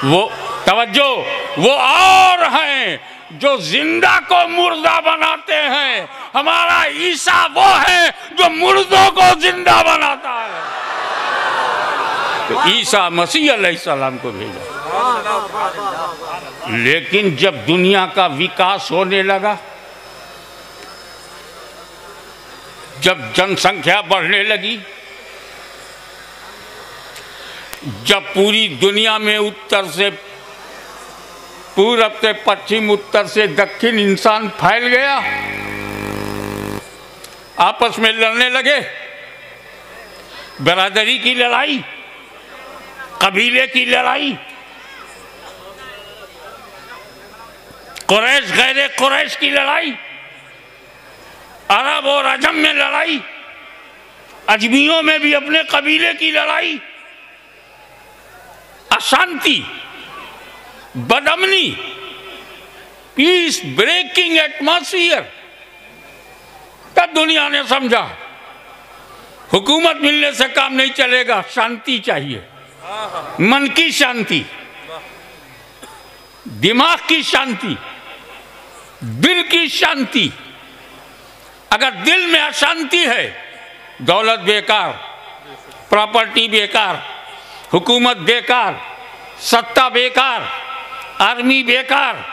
वो तवज्जो, वो और हैं जो जिंदा को मुर्दा बनाते हैं। हमारा ईसा वो है जो मुर्दों को जिंदा बनाता है। तो ईसा मसीह अलैहिस्सलाम को भेजा। लेकिन जब दुनिया का विकास होने लगा, जब जनसंख्या बढ़ने लगी, जब पूरी दुनिया में उत्तर से पूरब से पश्चिम, उत्तर से दक्षिण इंसान फैल गया, आपस में लड़ने लगे, बरादरी की लड़ाई, कबीले की लड़ाई, कुरैश गैर कुरैश की लड़ाई, अरब और अजम में लड़ाई, अजमियों में भी अपने कबीले की लड़ाई, अशांति, बदअमनी, पीस ब्रेकिंग एटमॉस्फियर। तब दुनिया ने समझा हुकूमत मिलने से काम नहीं चलेगा, शांति चाहिए, मन की शांति, दिमाग की शांति, दिल की शांति। अगर दिल में अशांति है, दौलत बेकार, प्रॉपर्टी बेकार, हुकूमत बेकार, सत्ता बेकार, आर्मी बेकार,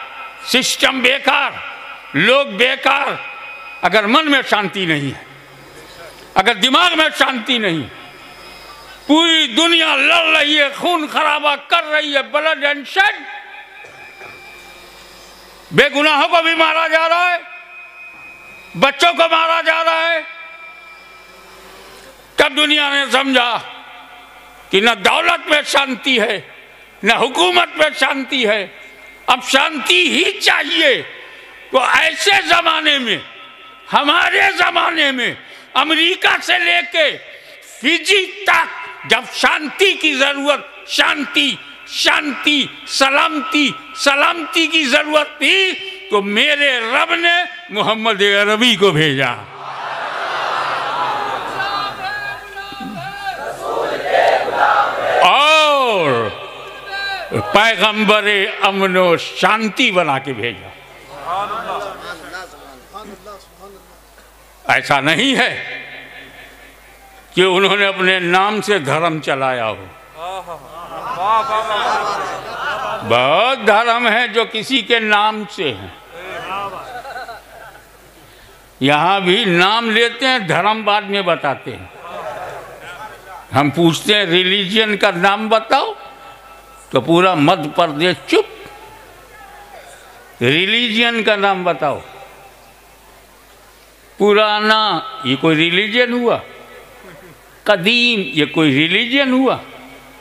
सिस्टम बेकार, लोग बेकार। अगर मन में शांति नहीं है, अगर दिमाग में शांति नहीं, पूरी दुनिया लड़ रही है, खून खराबा कर रही है, ब्लड एंड शेड, बेगुनाहों को भी मारा जा रहा है, बच्चों को मारा जा रहा है। तब दुनिया ने समझा कि न दौलत में शांति है, न हुकूमत में शांति है, अब शांति ही चाहिए। तो ऐसे जमाने में, हमारे जमाने में, अमेरिका से लेके फिजी तक जब शांति की जरूरत, शांति शांति सलामती सलामती की जरूरत थी, तो मेरे रब ने मोहम्मद अरबी को भेजा। और पैगंबरे अमनो शांति बना के भेजा। ऐसा नहीं है कि उन्होंने अपने नाम से धर्म चलाया हो। बहुत धर्म है जो किसी के नाम से है। यहाँ भी नाम लेते हैं, धर्म बाद में बताते हैं। हम पूछते हैं रिलीजन का नाम बताओ, तो पूरा मध्य प्रदेश चुप। रिलीजन का नाम बताओ। पुराना, ये कोई रिलीजन हुआ? कदीम, ये कोई रिलीजन हुआ?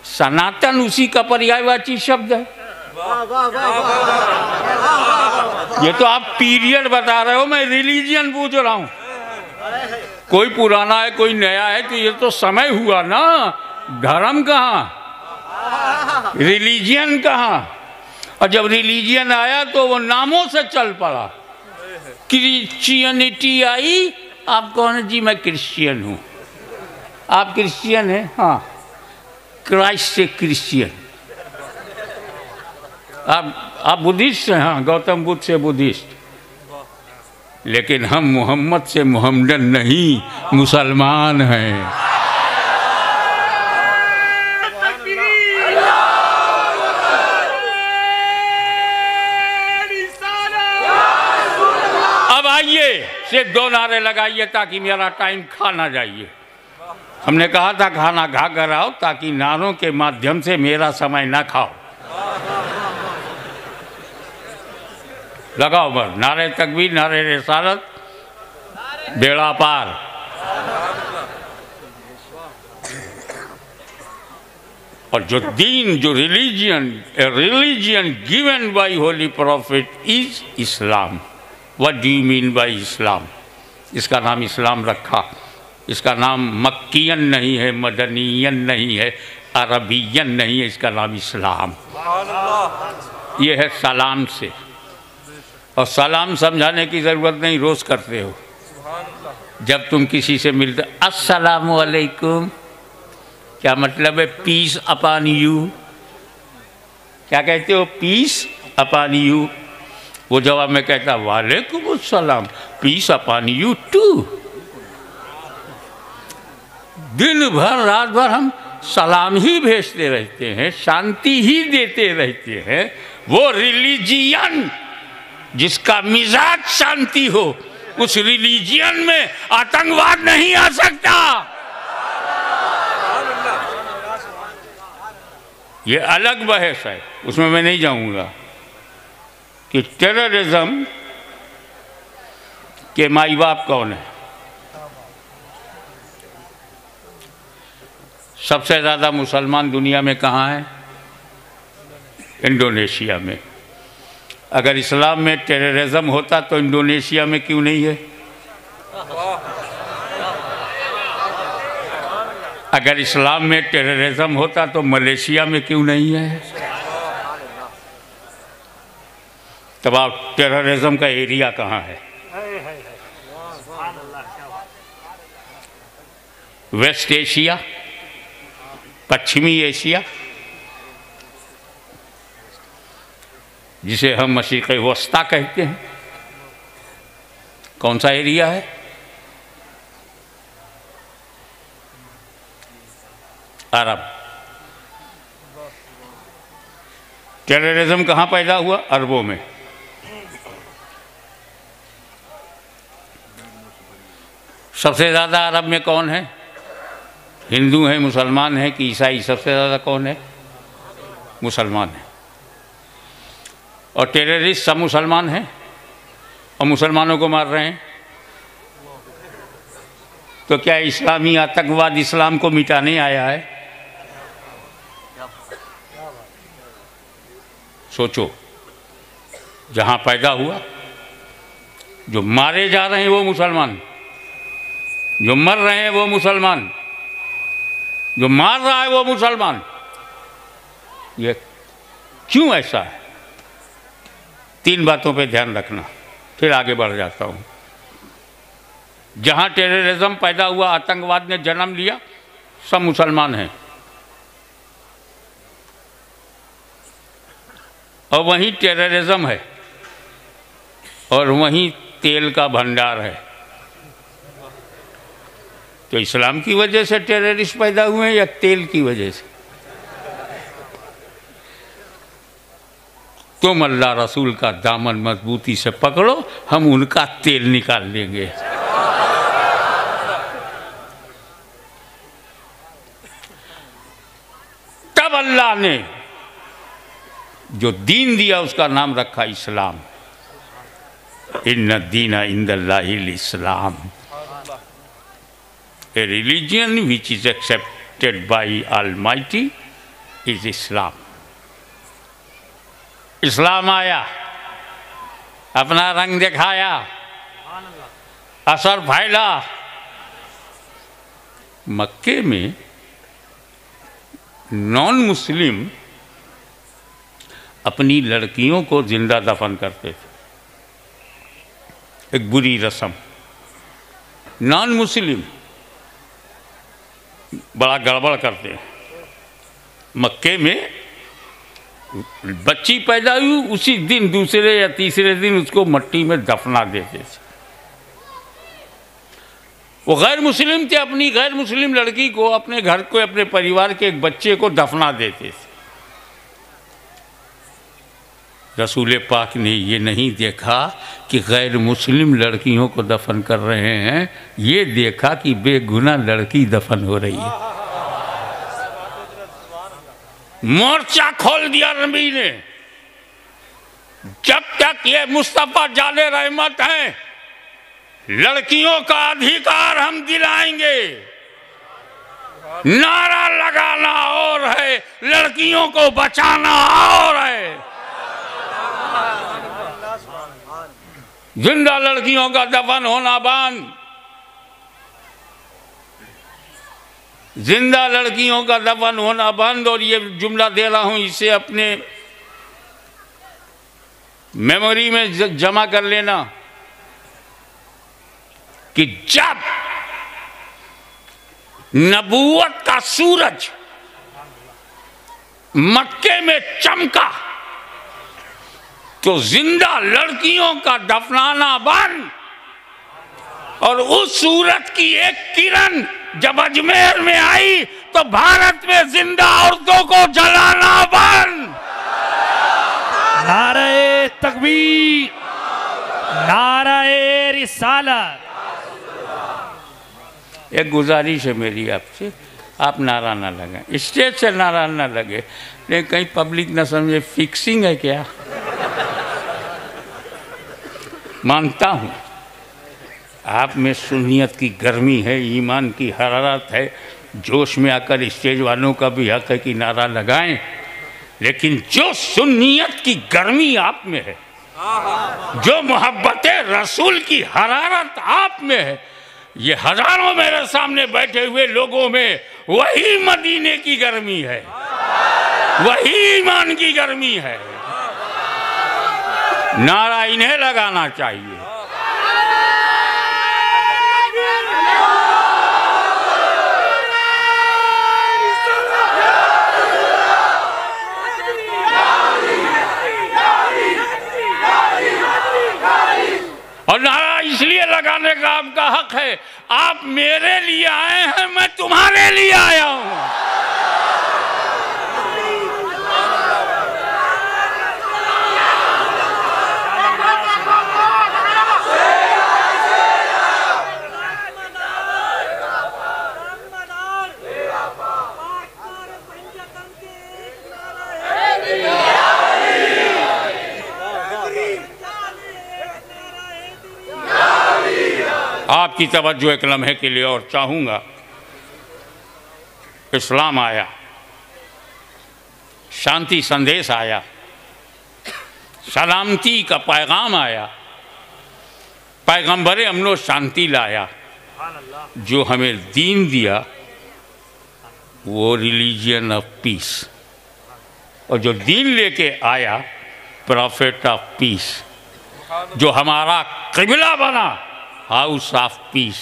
सनातन उसी का पर्यायवाची शब्द है। ये तो आप पीरियड बता रहे हो, मैं रिलीजन पूछ रहा हूं। कोई पुराना है, कोई नया है, तो ये तो समय हुआ ना। धर्म कहाँ, रिलीजन कहाँ? और जब रिलीजन आया तो वो नामों से चल पड़ा। क्रिश्चियनिटी आई, आप कौन है? जी मैं क्रिश्चियन हूँ। आप क्रिश्चियन हैं? हाँ, क्राइस्ट से क्रिश्चियन। आप बुद्धिस्ट हैं? हाँ, गौतम बुद्ध से बुद्धिस्ट। लेकिन हम मोहम्मद से मोहम्मदन नहीं, मुसलमान हैं। अब आइए से दो नारे लगाइए ताकि मेरा टाइम खा ना जाइए। हमने कहा था खाना खा कर आओ, ताकि नारों के माध्यम से मेरा समय ना खाओ। लगाओ बस, नारे तकबीर, नारे रिसालत, बेड़ा पार। और जो दीन, जो religion given by holy prophet is Islam. What do you mean by Islam? इसका नाम इस्लाम रखा। इसका नाम मक्कियन नहीं है, मदनियन नहीं है, अरबियन नहीं है, इसका नाम इस्लाम। ये है सलाम से, और सलाम समझाने की ज़रूरत नहीं, रोज़ करते हो। जब तुम किसी से मिलते अस्सलामु अलैकुम, क्या मतलब है? Peace upon you. क्या कहते हो? Peace upon you. वो जवाब में कहता वालेकुम अस्सलाम, पीस अपॉन यू टू। दिन भर रात भर हम सलाम ही भेजते रहते हैं, शांति ही देते रहते हैं। वो रिलीजियन जिसका मिजाज शांति हो, उस रिलीजियन में आतंकवाद नहीं आ सकता। ये अलग बहस है, उसमें मैं नहीं जाऊंगा कि टेररिज्म के माई बाप कौन है। सबसे ज़्यादा मुसलमान दुनिया में कहाँ हैं? इंडोनेशिया में। अगर इस्लाम में टेररिज्म होता तो इंडोनेशिया में क्यों नहीं है? अगर इस्लाम में टेररिज्म होता तो मलेशिया में क्यों नहीं है? तब आप टेररिज्म का एरिया कहाँ है? वेस्ट एशिया, पश्चिमी एशिया, जिसे हम मशरिक़ वस्ता कहते हैं, कौन सा एरिया है? अरब। टेररिज्म कहाँ पैदा हुआ? अरबों में। सबसे ज़्यादा अरब में कौन है? हिंदू हैं, मुसलमान हैं कि ईसाई? सबसे ज़्यादा कौन है? मुसलमान है। और टेररिस्ट सब मुसलमान हैं और मुसलमानों को मार रहे हैं। तो क्या इस्लामी आतंकवाद इस्लाम को मिटाने आया है? सोचो, जहाँ पैदा हुआ, जो मारे जा रहे हैं वो मुसलमान, जो मर रहे हैं वो मुसलमान, जो मार रहा है वो मुसलमान। ये क्यों ऐसा है? 3 बातों पे ध्यान रखना, फिर आगे बढ़ जाता हूँ। जहाँ टेररिज्म पैदा हुआ, आतंकवाद ने जन्म लिया, सब मुसलमान हैं। और वहीं टेररिज्म है और वहीं तेल का भंडार है। तो इस्लाम की वजह से टेररिस्ट पैदा हुए हैं या तेल की वजह से? तुम अल्लाह रसूल का दामन मजबूती से पकड़ो, हम उनका तेल निकाल लेंगे। तब अल्लाह ने जो दीन दिया उसका नाम रखा इस्लाम। इन्ना दीना इंदल्लाहिल इस्लाम, a religion which is accepted by Almighty is Islam। इस्लाम आया, अपना रंग दिखाया, असर फैला। मक्के में नॉन मुस्लिम अपनी लड़कियों को जिंदा दफन करते थे, एक बुरी रस्म। नॉन मुस्लिम बड़ा गड़बड़ करते हैं। मक्के में बच्ची पैदा हुई, उसी दिन दूसरे या तीसरे दिन उसको मट्टी में दफना देते थे। वो गैर मुस्लिम थे, अपनी गैर मुस्लिम लड़की को, अपने घर को, अपने परिवार के एक बच्चे को दफना देते थे। रसूल पाक ने ये नहीं देखा कि गैर मुस्लिम लड़कियों को दफन कर रहे हैं, ये देखा कि बेगुनाह लड़की दफन हो रही है। मोर्चा खोल दिया नबी ने, जब तक ये मुस्तफा जाले रहमत हैं, लड़कियों का अधिकार हम दिलाएंगे। नारा लगाना और है, लड़कियों को बचाना और है। जिंदा लड़कियों का दफन होना बंद। जिंदा लड़कियों का दफन होना बंद। और ये जुमला दे रहा हूं, इसे अपने मेमोरी में जमा कर लेना कि जब नबूवत का सूरज मक्के में चमका तो जिंदा लड़कियों का दफनाना बंद। और उस सूरज की एक किरण जब अजमेर में आई तो भारत में जिंदा औरतों को जलाना बंद। नारे तकबीर, नारे रिसालत। एक गुजारिश है मेरी आपसे, आप नारा ना लगाएं, स्टेज से नारा ना लगे, लेकिन कहीं पब्लिक ना समझे फिक्सिंग है क्या। मानता हूं आप में सुन्नियत की गर्मी है, ईमान की हरारत है, जोश में आकर स्टेज वालों का भी हक है कि नारा लगाएं, लेकिन जो सुन्नियत की गर्मी आप में है, जो मोहब्बत रसूल की हरारत आप में है, ये हजारों मेरे सामने बैठे हुए लोगों में वही मदीने की गर्मी है, वही ईमान की गर्मी है। नारा इन्हें लगाना चाहिए। और नारा इसलिए लगाने का आपका हक है, आप मेरे लिए आए हैं, मैं तुम्हारे लिए आया हूं। आपकी तवज्जो एक लम्हे के लिए और चाहूँगा। इस्लाम आया, शांति संदेश आया, सलामती का पैगाम आया, पैगंबर अमन शांति लाया। जो हमें दीन दिया वो रिलीजियन ऑफ पीस, और जो दीन लेके आया प्रॉफिट ऑफ पीस, जो हमारा क़िबला बना हाउस ऑफ पीस,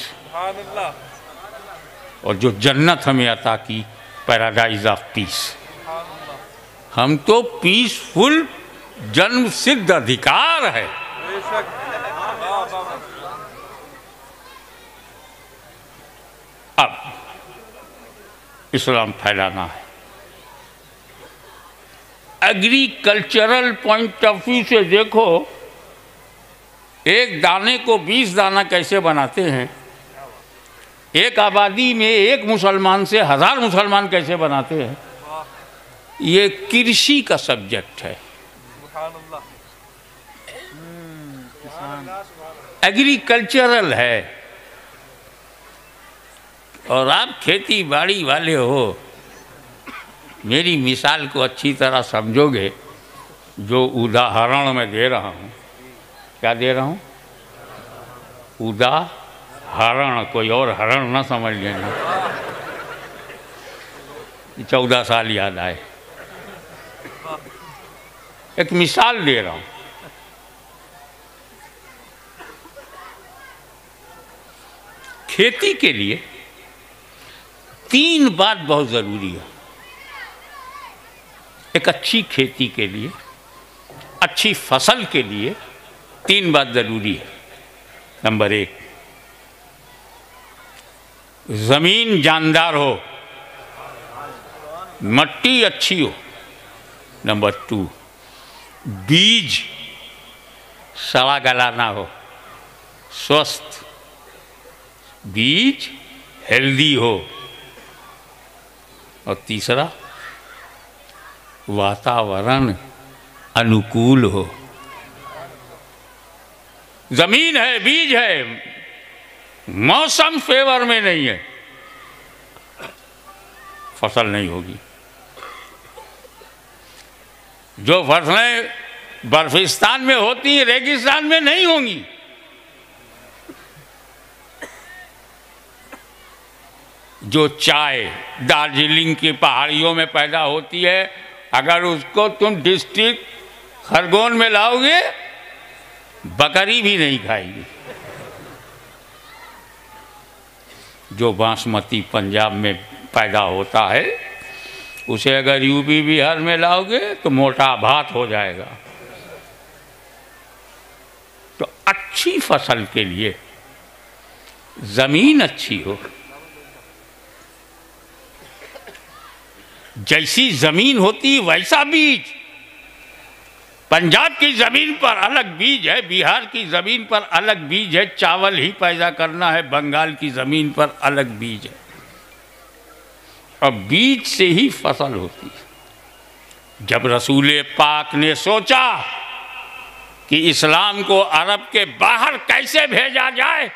और जो जन्नत हमें अता की पैराडाइज ऑफ पीस। हम तो पीसफुल जन्म सिद्ध अधिकार है। अब इस्लाम फैलाना है। एग्रीकल्चरल पॉइंट ऑफ व्यू से देखो, एक दाने को 20 दाना कैसे बनाते हैं, एक आबादी में एक मुसलमान से 1000 मुसलमान कैसे बनाते हैं, ये कृषि का सब्जेक्ट है, एग्रीकल्चरल है। और आप खेती बाड़ी वाले हो, मेरी मिसाल को अच्छी तरह समझोगे। जो उदाहरण मैं दे रहा हूँ, क्या दे रहा हूँ, उदाहरण, कोई और हरण ना समझ लेना। 14 साल याद आए, एक मिसाल दे रहा हूँ। खेती के लिए 3 बात बहुत ज़रूरी है। एक अच्छी खेती के लिए, अच्छी फसल के लिए 3 बात ज़रूरी है। नंबर 1, ज़मीन जानदार हो, मिट्टी अच्छी हो। नंबर 2, बीज सड़ा गला ना हो, स्वस्थ बीज, हेल्दी हो। और तीसरा, वातावरण अनुकूल हो। जमीन है, बीज है, मौसम फेवर में नहीं है, फसल नहीं होगी। जो फसलें बर्फिस्तान में होती हैं, रेगिस्तान में नहीं होंगी। जो चाय दार्जिलिंग की पहाड़ियों में पैदा होती है, अगर उसको तुम डिस्ट्रिक्ट खरगोन में लाओगे, बकरी भी नहीं खाएगी। जो बासमती पंजाब में पैदा होता है, उसे अगर यूपी बिहार में लाओगे तो मोटा भात हो जाएगा। तो अच्छी फसल के लिए जमीन अच्छी हो, जैसी जमीन होती वैसा बीज। पंजाब की जमीन पर अलग बीज है, बिहार की जमीन पर अलग बीज है, चावल ही पैदा करना है, बंगाल की जमीन पर अलग बीज है। और बीज से ही फसल होती है। जब रसूल पाक ने सोचा कि इस्लाम को अरब के बाहर कैसे भेजा जाए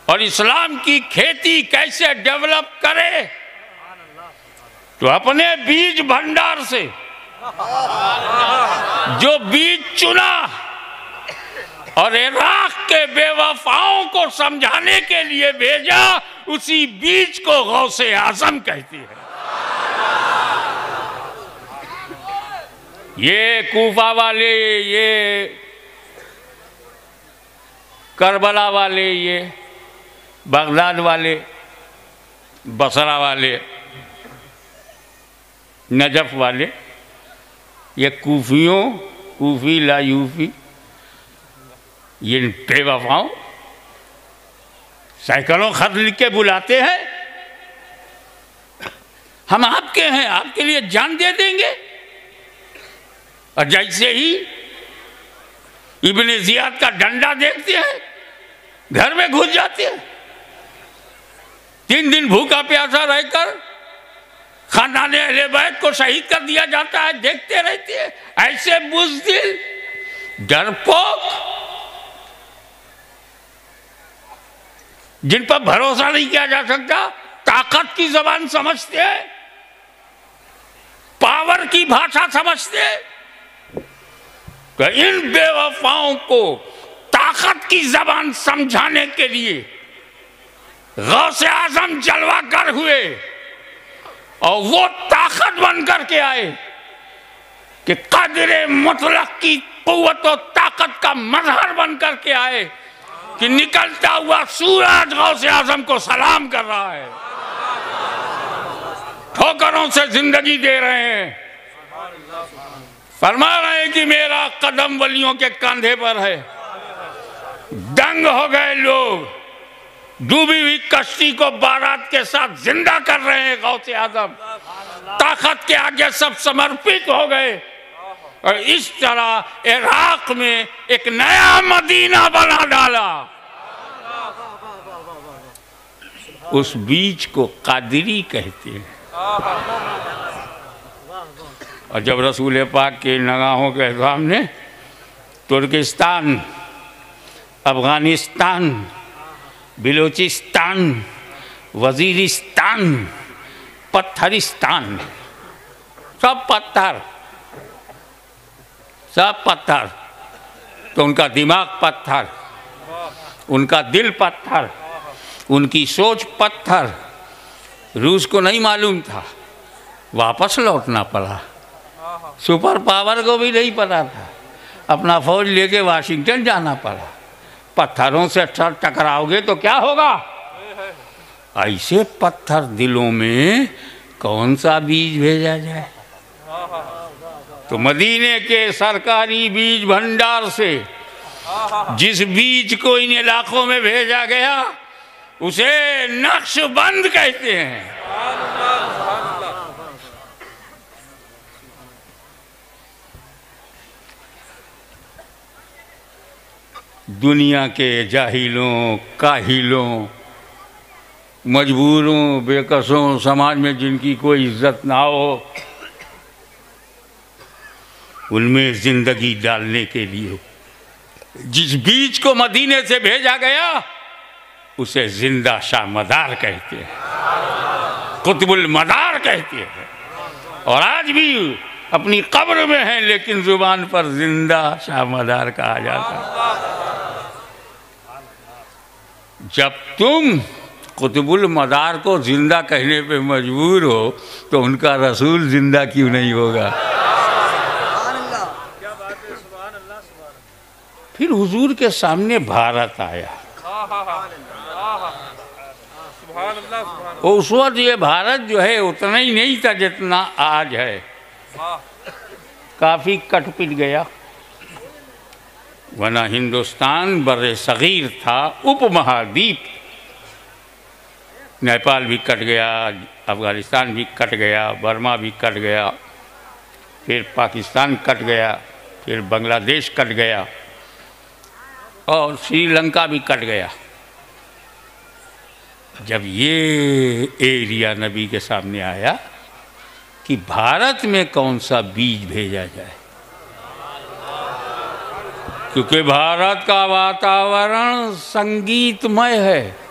और इस्लाम की खेती कैसे डेवलप करे, तो अपने बीज भंडार से जो बीज चुना और इराक के बेवफाओं को समझाने के लिए भेजा, उसी बीज को गौसे आजम कहती है। ये कूफा वाले, ये करबला वाले, ये बगदाद वाले, बसरा वाले, नजफ वाले, ये कूफी ला यूफी, ये बेवफाओं सैकड़ों खत लिख के बुलाते हैं, हम आपके हैं, आपके लिए जान दे देंगे। और जैसे ही इब्ने जियाद का डंडा देखते हैं, घर में घुस जाते हैं। 3 दिन भूखा प्यासा रहकर खानदान अहले बैत को शहीद कर दिया जाता है, देखते रहते हैं। ऐसे बुज़दिल, डरपोक, जिन पर भरोसा नहीं किया जा सकता, ताकत की जबान समझते हैं, पावर की भाषा समझते हैं। तो इन बेवफाओं को ताकत की जबान समझाने के लिए गौसे आजम जलवा कर हुए और वो ताकत बन करके आए कि कदरे मुतलक की कुव्वत और ताकत का मजहर बन करके आए कि निकलता हुआ सूरज गौसे आजम को सलाम कर रहा है, ठोकरों से जिंदगी दे रहे हैं, फरमा रहे हैं कि मेरा कदम वलियों के कंधे पर है। दंग हो गए लोग, डूबी हुई कश्ती को बारात के साथ जिंदा कर रहे हैं गौसे आजम। ताकत के आगे सब समर्पित हो गए और इस तरह इराक में एक नया मदीना बना डाला। उस बीज को कादरी कहते हैं। और जब रसूल पाक के निगाहों के सामने तुर्किस्तान, अफगानिस्तान, बिलोचिस्तान, वजीरिस्तान, पत्थरिस्तान, सब पत्थर, सब पत्थर, तो उनका दिमाग पत्थर, उनका दिल पत्थर, उनकी सोच पत्थर। रूस को नहीं मालूम था, वापस लौटना पड़ा। सुपर पावर को भी नहीं पता था, अपना फौज लेके वाशिंगटन जाना पड़ा। पत्थरों से टकराओगे तो क्या होगा? ऐसे पत्थर दिलों में कौन सा बीज भेजा जाए? तो मदीने के सरकारी बीज भंडार से जिस बीज को इन इलाकों में भेजा गया उसे नक्शबंद कहते हैं। दुनिया के जाहिलों, काहिलों, मजबूरों, बेकसों, समाज में जिनकी कोई इज्जत ना हो, उनमें जिंदगी डालने के लिए जिस बीज को मदीने से भेजा गया उसे जिंदा शाह मदार कहते हैं, कुतुबुल मदार कहते हैं। और आज भी अपनी कब्र में है लेकिन जुबान पर जिंदा शाह मदार कहा जाता है। जब तुम कुतुबुल मदार को जिंदा कहने पे मजबूर हो तो उनका रसूल जिंदा क्यों नहीं होगा। फिर हुजूर के सामने भारत आया। उस वक्त ये भारत जो है उतना ही नहीं था जितना आज है, काफ़ी कट पिट गया। वरना हिंदुस्तान बर्रे सगीर था, उपमहाद्वीप। नेपाल भी कट गया, अफ़गानिस्तान भी कट गया, बर्मा भी कट गया, फिर पाकिस्तान कट गया, फिर बांग्लादेश कट गया और श्रीलंका भी कट गया। जब ये एरिया नबी के सामने आया कि भारत में कौन सा बीज भेजा जाए, क्योंकि भारत का वातावरण संगीतमय है।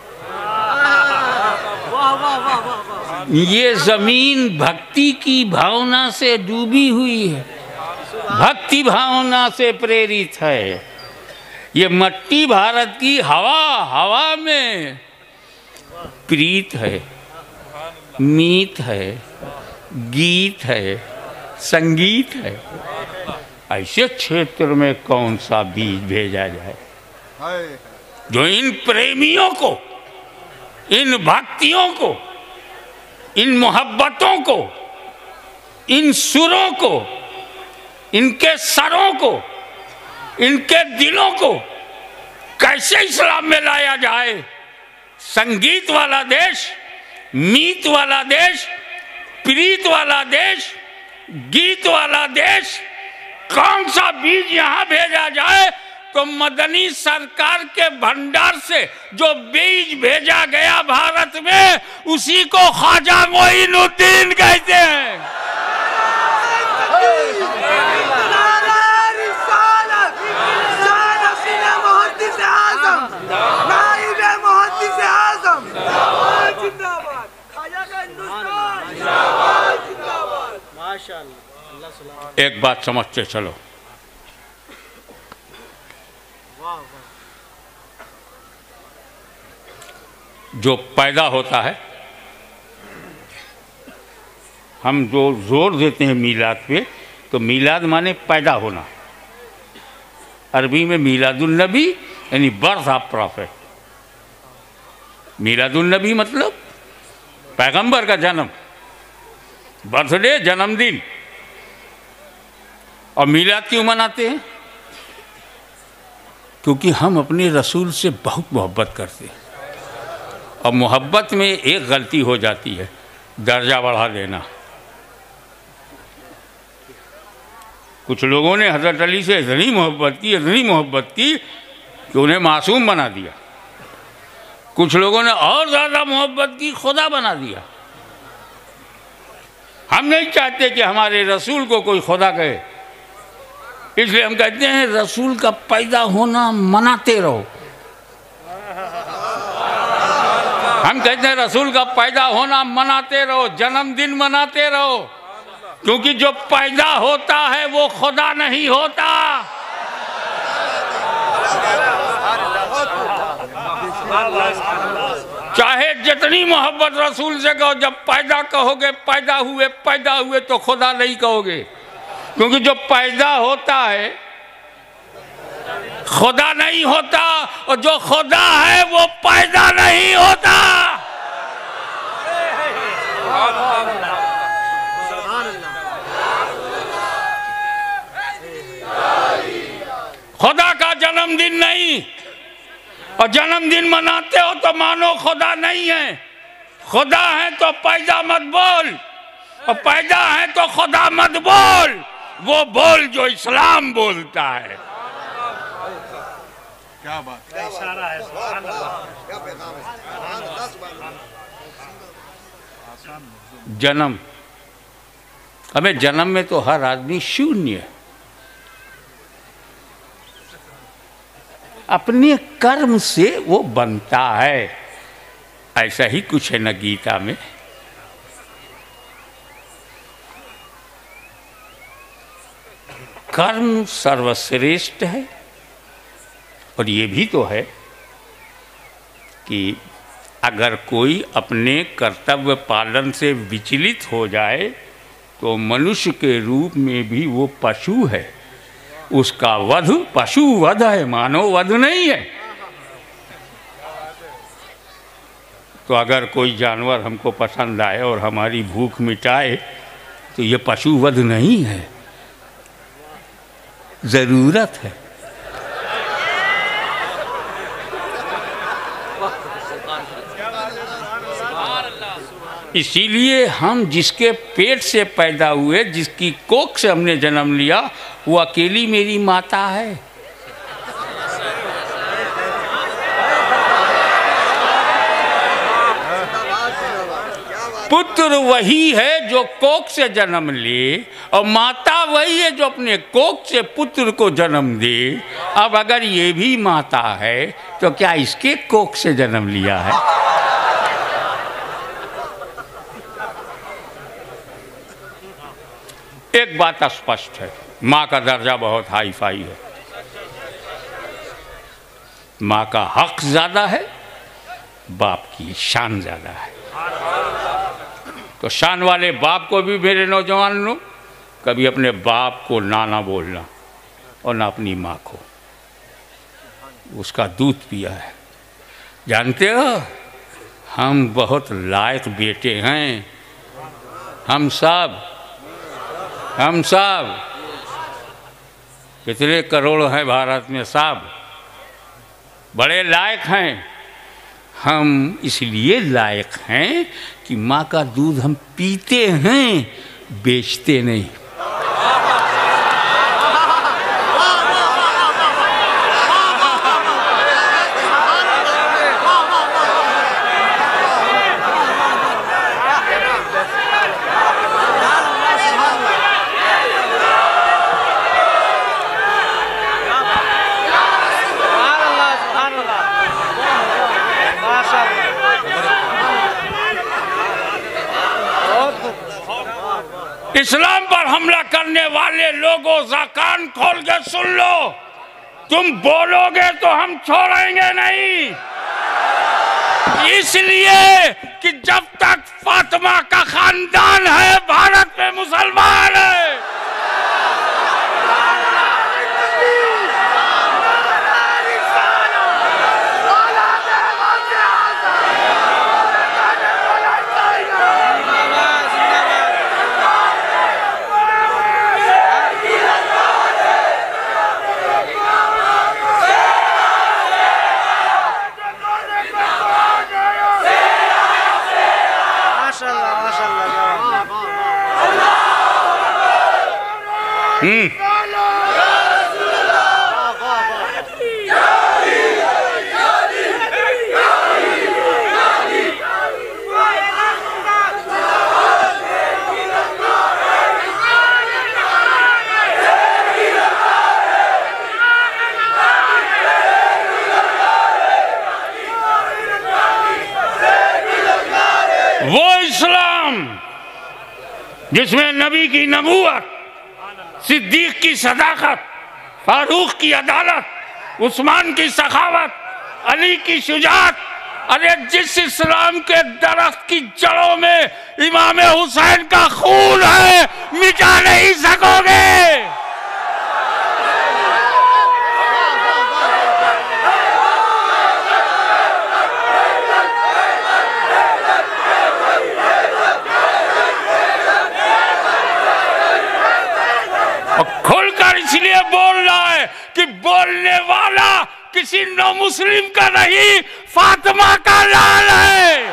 ये जमीन भक्ति की भावना से डूबी हुई है, भक्ति भावना से प्रेरित है। ये मट्टी भारत की हवा में प्रीत है, मीत है, गीत है, संगीत है। ऐसे क्षेत्र में कौन सा बीज भेजा जाए जो इन प्रेमियों को, इन भक्तियों को, इन मोहब्बतों को, इन सुरों को, इनके सरों को, इनके दिलों को कैसे इस्लाम में लाया जाए। संगीत वाला देश, मीत वाला देश, प्रीत वाला देश, गीत वाला देश, कौन सा बीज यहाँ भेजा जाए। तो मदनी सरकार के भंडार से जो बीज भेजा गया भारत में, उसी को ख्वाजा मोइनुद्दीन कहते हैं। एक बात समझते चलो, जो पैदा होता है, हम जो जोर देते हैं मीलाद पे, तो मीलाद माने पैदा होना। अरबी में मीलादुन नबी यानी बर्थ ऑफ प्रॉफिट। मीलादुन नबी मतलब पैगंबर का जन्म, बर्थडे, जन्मदिन। और मीलाद क्यों मनाते हैं? क्योंकि हम अपने रसूल से बहुत मोहब्बत करते हैं। और मोहब्बत में एक गलती हो जाती है, दर्जा बढ़ा देना। कुछ लोगों ने हज़रत अली से इतनी मोहब्बत की कि उन्हें मासूम बना दिया। कुछ लोगों ने और ज़्यादा मोहब्बत की, खुदा बना दिया। हम नहीं चाहते कि हमारे रसूल को कोई खुदा कहे, इसलिए हम कहते हैं रसूल का पैदा होना मनाते रहो। हम कहते हैं रसूल का पैदा होना मनाते रहो, जन्मदिन मनाते रहो, क्योंकि जो पैदा होता है वो खुदा नहीं होता। चाहे जितनी मोहब्बत रसूल से कहो, जब पैदा कहोगे पैदा हुए तो खुदा नहीं कहोगे, क्योंकि जो पैदा होता है खुदा नहीं होता, और जो खुदा है वो पैदा नहीं होता। खुदा का जन्मदिन नहीं, और जन्मदिन मनाते हो तो मानो खुदा नहीं है। खुदा है तो पैदा मत बोल, और पैदा है तो खुदा मत बोल। वो बोल जो इस्लाम बोलता है। क्या बात है, इशारा है। जन्म, हमें जन्म में तो हर आदमी शून्य है। अपने कर्म से वो बनता है। ऐसा ही कुछ है न गीता में। कर्म सर्वश्रेष्ठ है, और ये भी तो है कि अगर कोई अपने कर्तव्य पालन से विचलित हो जाए तो मनुष्य के रूप में भी वो पशु है, उसका वध पशु वध है, मानव वध नहीं है। तो अगर कोई जानवर हमको पसंद आए और हमारी भूख मिटाए तो ये पशु वध नहीं है, जरूरत है। इसीलिए हम जिसके पेट से पैदा हुए, जिसकी कोख से हमने जन्म लिया, वो अकेली मेरी माता है। पुत्र वही है जो कोख से जन्म ले और माता वही है जो अपने कोख से पुत्र को जन्म दे। अब अगर ये भी माता है तो क्या इसके कोख से जन्म लिया है? एक बात स्पष्ट है, माँ का दर्जा बहुत हाई फाई है, माँ का हक ज्यादा है, बाप की शान ज्यादा है। तो शान वाले बाप को भी मेरे नौजवान लोग कभी अपने बाप को ना बोलना और ना अपनी माँ को। उसका दूध पिया है। जानते हो, हम बहुत लायक बेटे हैं, हम सब कितने करोड़ हैं भारत में, सब बड़े लायक हैं। हम इसलिए लायक हैं कि माँ का दूध हम पीते हैं, बेचते नहीं। इस्लाम पर हमला करने वाले लोगों का कान खोल के सुन लो, तुम बोलोगे तो हम छोड़ेंगे नहीं। इसलिए कि जब तक फातिमा का खानदान है, भारत में मुसलमान है। वो इस्लाम जिसमें नबी की नबूवत, सिद्दीक की सदाकत, फारूक की अदालत, उस्मान की सखावत, अली की शुजात, अरे जिस इस्लाम के दरख्त की जड़ों में इमाम हुसैन का खून है, मिटा नहीं सकोगे। खुलकर इसलिए बोल रहा है कि बोलने वाला किसी नौ मुस्लिम का नहीं, फातिमा का लाल है।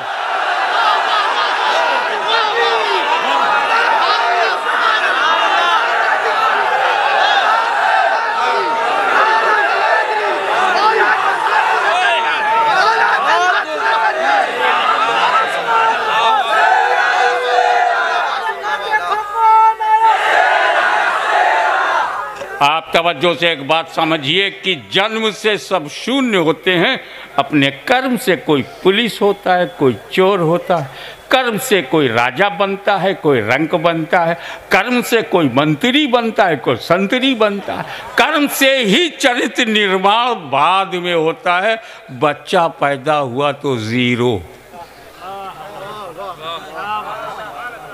आप तवज्जो से एक बात समझिए कि जन्म से सब शून्य होते हैं। अपने कर्म से कोई पुलिस होता है, कोई चोर होता है, कर्म से कोई राजा बनता है, कोई रंक बनता है, कर्म से कोई मंत्री बनता है, कोई संतरी बनता है, कर्म से ही चरित्र निर्माण बाद में होता है। बच्चा पैदा हुआ तो जीरो।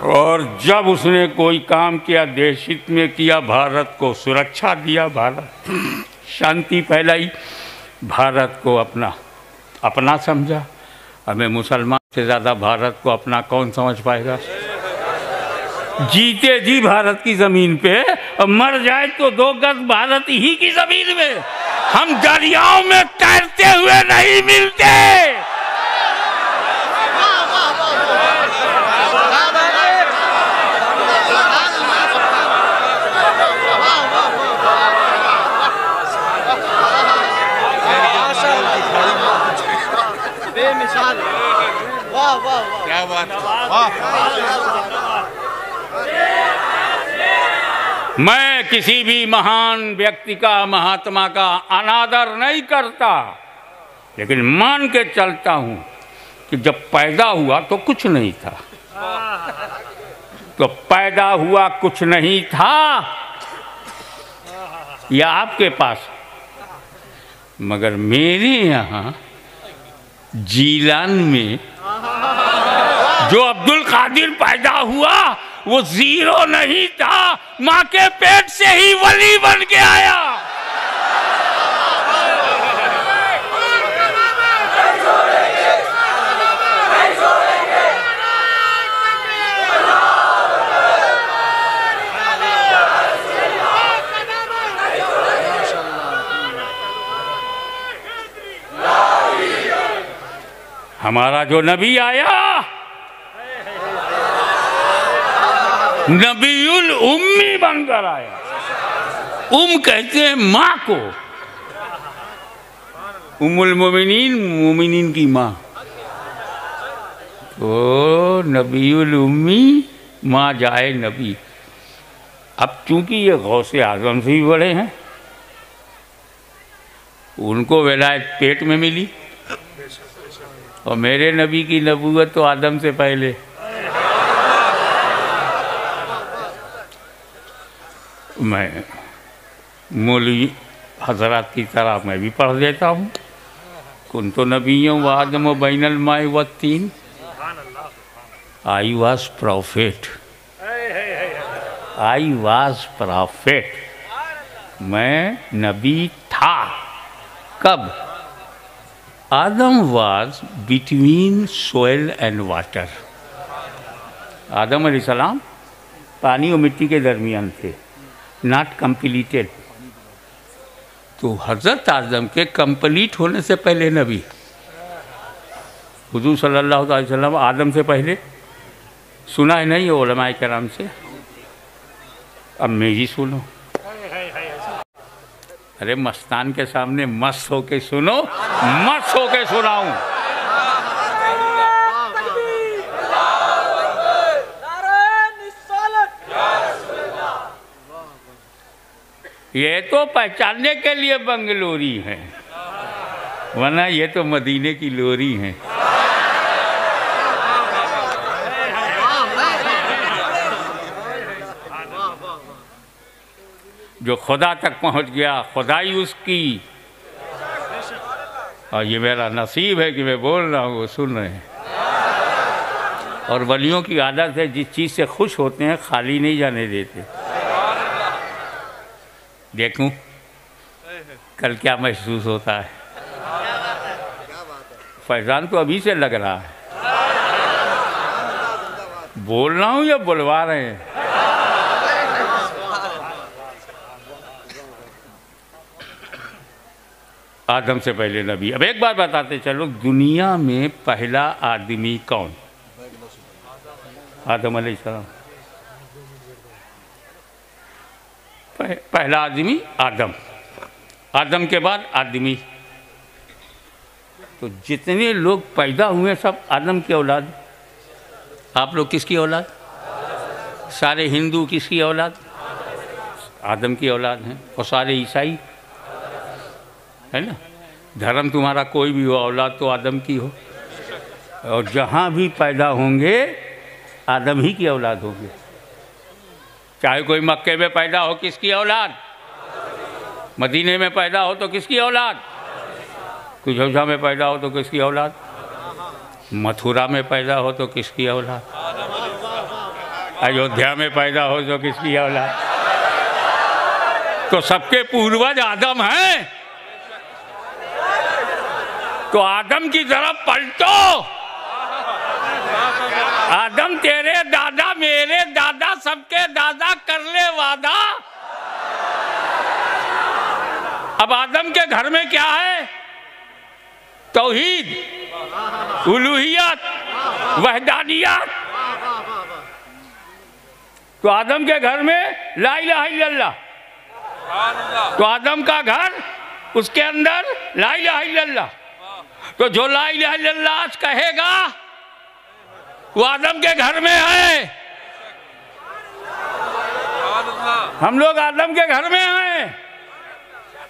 और जब उसने कोई काम किया देश हित में किया, भारत को सुरक्षा दिया, भारत शांति फैलाई, भारत को अपना समझा। हमें मुसलमान से ज़्यादा भारत को अपना कौन समझ पाएगा? जीते जी भारत की ज़मीन पे और मर जाए तो 2 गज भारत ही की ज़मीन में। हम दरियाओं में तैरते हुए नहीं मिलते। बेमिसाल, वाह वाह वाह, क्या बात, मैं किसी भी महान व्यक्ति का, महात्मा का अनादर नहीं करता, लेकिन मान के चलता हूँ कि जब पैदा हुआ तो कुछ नहीं था, तो पैदा हुआ कुछ नहीं था, या आपके पास, मगर मेरे यहाँ जीलान में जो अब्दुल कादिर पैदा हुआ वो 0 नहीं था, माँ के पेट से ही वली बन के आया। हमारा जो नबी आया, नबीउल उम्मी बनकर आया। कहते हैं माँ को, उम्मुल मोमिनीन, मोमिनीन की माँ। तो नबीउल उम्मी, माँ जाए नबी। अब चूंकि ये गौसे आजम से भी बड़े हैं, उनको विलायत पेट में मिली, और मेरे नबी की नबूवत तो आदम से पहले। मैं मौलवी हजरात की तरह मैं भी पढ़ देता हूँ, कुन्तु नबियों व आदम बैनल माए व तीन, I was prophet, I was prophet. मैं नबी था। कब? Adam was between soil and water. आदम अलैहिस्सलाम पानी और मिट्टी के दरमियान थे, नॉट कंप्लीटेड। तो हज़रत आदम के कंप्लीट होने से पहले नबी, हुजूर सल्लल्लाहु अलैहि वसल्लम आदम से पहले। सुना है नहीं उलमाए कराम से? अब मेरी सुनो। अरे मस्तान के सामने मस्त होके सुनो, मस्त होके सुनाऊं। ये तो पहचानने के लिए बंगलोरी है, वरना ये तो मदीने की लोरी है। जो खुदा तक पहुंच गया, खुदाई उसकी। और ये मेरा नसीब है कि मैं बोल रहा हूँ, वो सुन रहे हैं। और वलियों की आदत है, जिस चीज़ से खुश होते हैं खाली नहीं जाने देते। देखूं कल क्या महसूस होता है। फैजान तो अभी से लग रहा है। बोल रहा हूँ या बुलवा रहे हैं? आदम से पहले नबी। अब एक बार बताते चलो, दुनिया में पहला आदमी कौन? आदम अलैहिस्सलाम। पहला आदमी आदम, आदम के बाद आदमी। तो जितने लोग पैदा हुए सब आदम की औलाद। आप लोग किसकी औलाद? सारे हिंदू किसकी औलाद? आदम की औलाद हैं। और सारे ईसाई, है ना? धर्म तुम्हारा कोई भी हो, औलाद तो आदम की हो। और जहाँ भी पैदा होंगे आदम ही की औलाद होंगे। चाहे कोई मक्के में पैदा हो, किसकी औलाद? मदीने में पैदा हो तो किसकी औलाद? कुजौजा में पैदा हो तो किसकी औलाद? मथुरा में पैदा हो तो किसकी औलाद? अयोध्या में पैदा हो जो किसकी औलाद? तो सबके पूर्वज आदम हैं। तो आदम की तरफ पलटो। आदम तेरे दादा, मेरे दादा, सबके दादा, कर ले वादा। अब आदम के घर में क्या है? तौहीद, उलूहियत, वहदानियत। तो आदम के घर में ला इलाहा इल्लल्लाह। तो आदम का घर, उसके अंदर ला इलाहा इल्लल्लाह। तो जो ला इलाहा इल्लल्लाह आज कहेगा वो आदम के घर में है। हम लोग आदम के घर में हैं।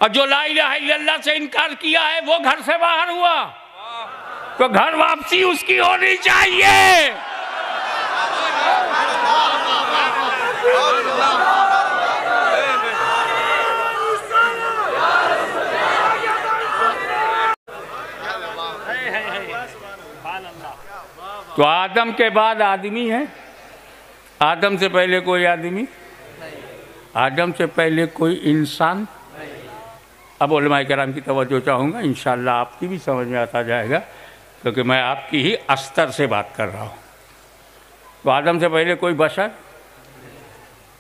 और जो ला इलाहा इल्लल्लाह से इनकार किया है वो घर से बाहर हुआ। तो घर वापसी उसकी होनी चाहिए। तो आदम के बाद आदमी है। आदम से पहले कोई आदमी, आदम से पहले कोई इंसान। अब उलमाए किराम की तवज्जो चाहूँगा, इंशाअल्लाह आपकी भी समझ में आता जाएगा, क्योंकि मैं आपकी ही अस्तर से बात कर रहा हूँ। तो आदम से पहले कोई बशर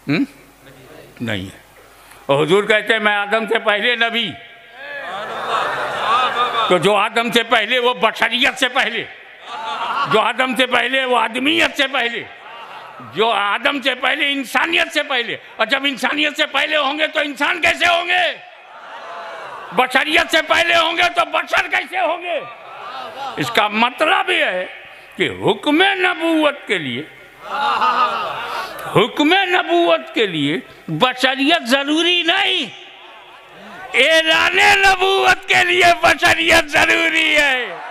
नहीं है। और हुजूर कहते हैं मैं आदम से पहले नबी। तो जो आदम से पहले वो बशरियत से पहले, जो आदम से पहले वो आदमियत से पहले, जो आदम से पहले इंसानियत से पहले। और जब इंसानियत से पहले होंगे तो इंसान कैसे होंगे? बशरियत से पहले होंगे तो बशर कैसे होंगे? इसका मतलब ये है कि हुक्म नबूवत के लिए, हुक्म नबूवत के लिए बशरियत जरूरी नहीं, ऐलाने नबूवत के लिए बशरियत जरूरी है।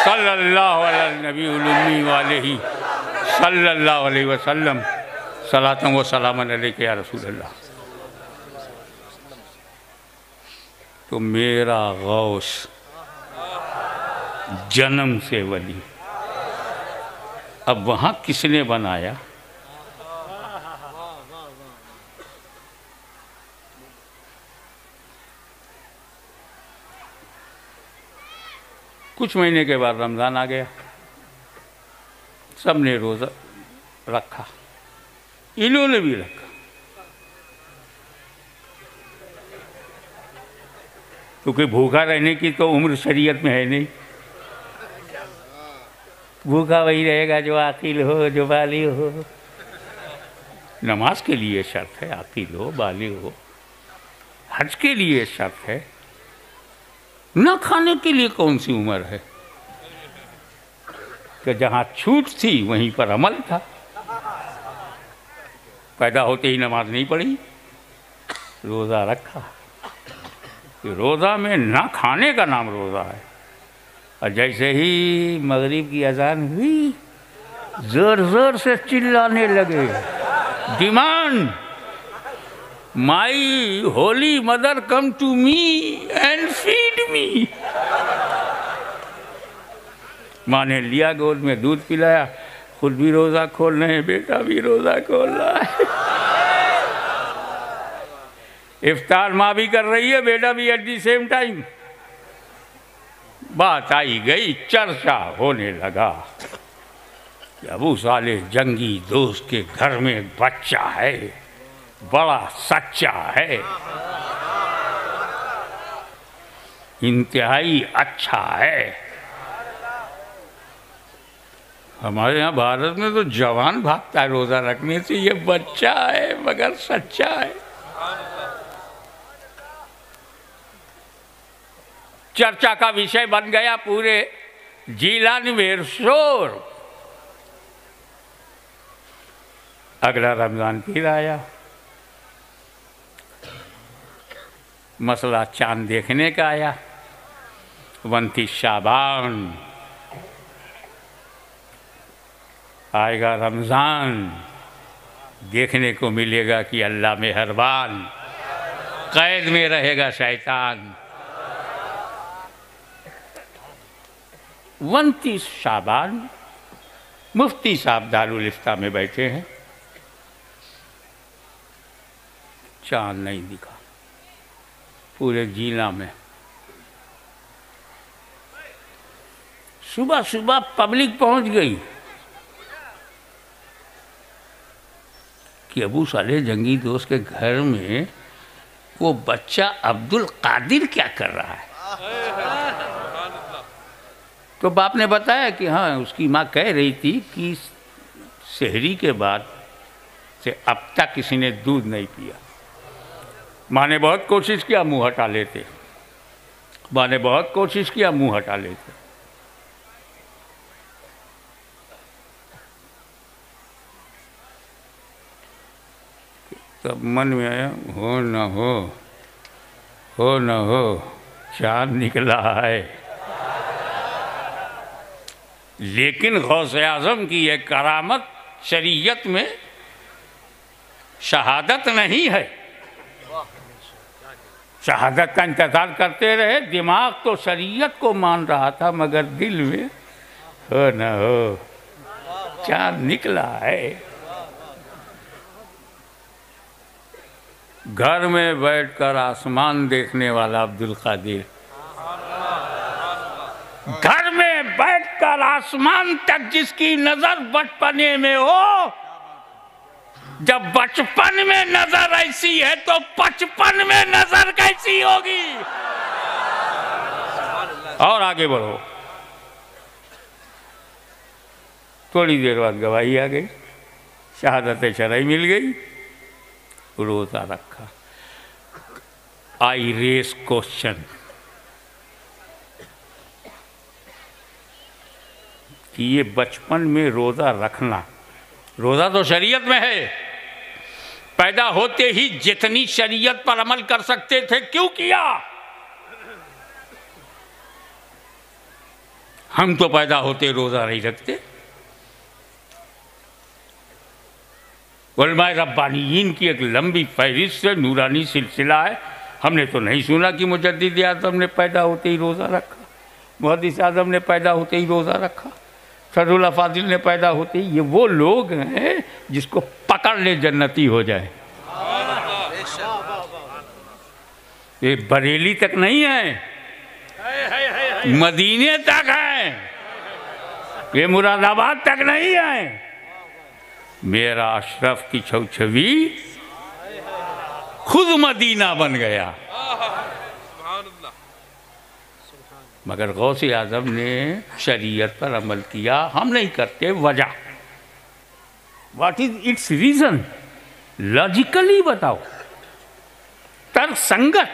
सल्लल्लाहु अलैहि नबी वालेही सल्लल्लाहु अलैहि वसल्लम सलातन व सलामन अलैका या रसूल अल्लाह। तो मेरा गौस जन्म से वली, अब वहाँ किसने बनाया? कुछ महीने के बाद रमज़ान आ गया, सब ने रोज़ा रखा, इन्होंने भी रखा। क्योंकि भूखा रहने की तो उम्र शरीयत में है नहीं। भूखा वही रहेगा जो आकिल हो, जो बालिग हो। नमाज के लिए शर्त है आकिल हो, बालिग हो। हज के लिए शर्त है। न खाने के लिए कौन सी उम्र है? कि जहाँ छूट थी वहीं पर अमल था। पैदा होते ही नमाज नहीं पढ़ी, रोज़ा रखा। रोज़ा में ना खाने का नाम रोज़ा है। और जैसे ही मगरिब की अजान हुई, ज़ोर ज़ोर से चिल्लाने लगे, demand, my holy mother come to me and feed me. माँ ने लिया गोद में, दूध पिलाया, खुद भी रोज़ा खोल रहे हैं, बेटा भी रोज़ा खोल रहा है। इफ्तार माँ भी कर रही है, बेटा भी एट दी सेम टाइम। बात आई गई, चर्चा होने लगा कि अबू सालेह जंगी दोस्त के घर में एक बच्चा है, बड़ा सच्चा है, इंतहाई अच्छा है। हमारे यहाँ भारत में तो जवान भागता है रोज़ा रखने से, ये बच्चा है मगर सच्चा है। चर्चा का विषय बन गया पूरे जिलान में शोर। अगला रमज़ान फिर आया, मसला चांद देखने का आया। 29 शाबान, आएगा रमज़ान, देखने को मिलेगा कि अल्लाह मेहरबान, कैद में रहेगा शैतान। 29 शाबान मुफ्ती साहब दारुल इफ्ता में बैठे हैं, चांद नहीं दिखा पूरे जिला में। सुबह सुबह पब्लिक पहुंच गई कि अबू सालेह जंगी दोस्त के घर में वो बच्चा अब्दुल कादिर क्या कर रहा है। तो बाप ने बताया कि हाँ, उसकी माँ कह रही थी कि सहरी के बाद से अब तक किसी ने दूध नहीं पिया। माँ ने बहुत कोशिश किया, मुंह हटा लेते। माँ ने बहुत कोशिश किया, मुंह हटा लेते। तब मन में आया, हो न हो, चांद निकला है। लेकिन गौसे आज़म की यह करामत शरीयत में शहादत नहीं है। शहादत का इंतज़ार करते रहे, दिमाग तो शरीयत को मान रहा था, मगर दिल में हो न हो चांद निकला है। घर में बैठकर आसमान देखने वाला अब्दुल कादिर, घर में बैठकर आसमान तक जिसकी नजर बचपने में हो, जब बचपन में नजर ऐसी है तो 55 में नजर कैसी होगी। और आगे बढ़ो। थोड़ी देर बाद गवाही आ गई, शहादत शरई मिल गई, रोजा रखा। आई रेस क्वेश्चन कि ये बचपन में रोजा रखना, रोजा तो शरीयत में है, पैदा होते ही जितनी शरीयत पर अमल कर सकते थे क्यों किया। हम तो पैदा होते रोजा नहीं रखते। उलमाए रब्बानियीन की एक लंबी फहरिस्त से नूरानी सिलसिला है। हमने तो नहीं सुना कि मुजद्दिद आज़म ने पैदा होते ही रोज़ा रखा, मुहद्दिस आज़म ने पैदा होते ही रोज़ा रखा, सदरुल फाजिल ने पैदा होते ही। ये वो लोग हैं जिसको पकड़ ले जन्नती हो जाए। ये बरेली तक नहीं है, मदीने तक है, ये मुरादाबाद तक नहीं है। मेरा अशरफ की छवि खुद मदीना बन गया। मगर गौसे आज़म ने शरीयत पर अमल किया, हम नहीं करते। वजह what is its reason, logically बताओ, तर्कसंगत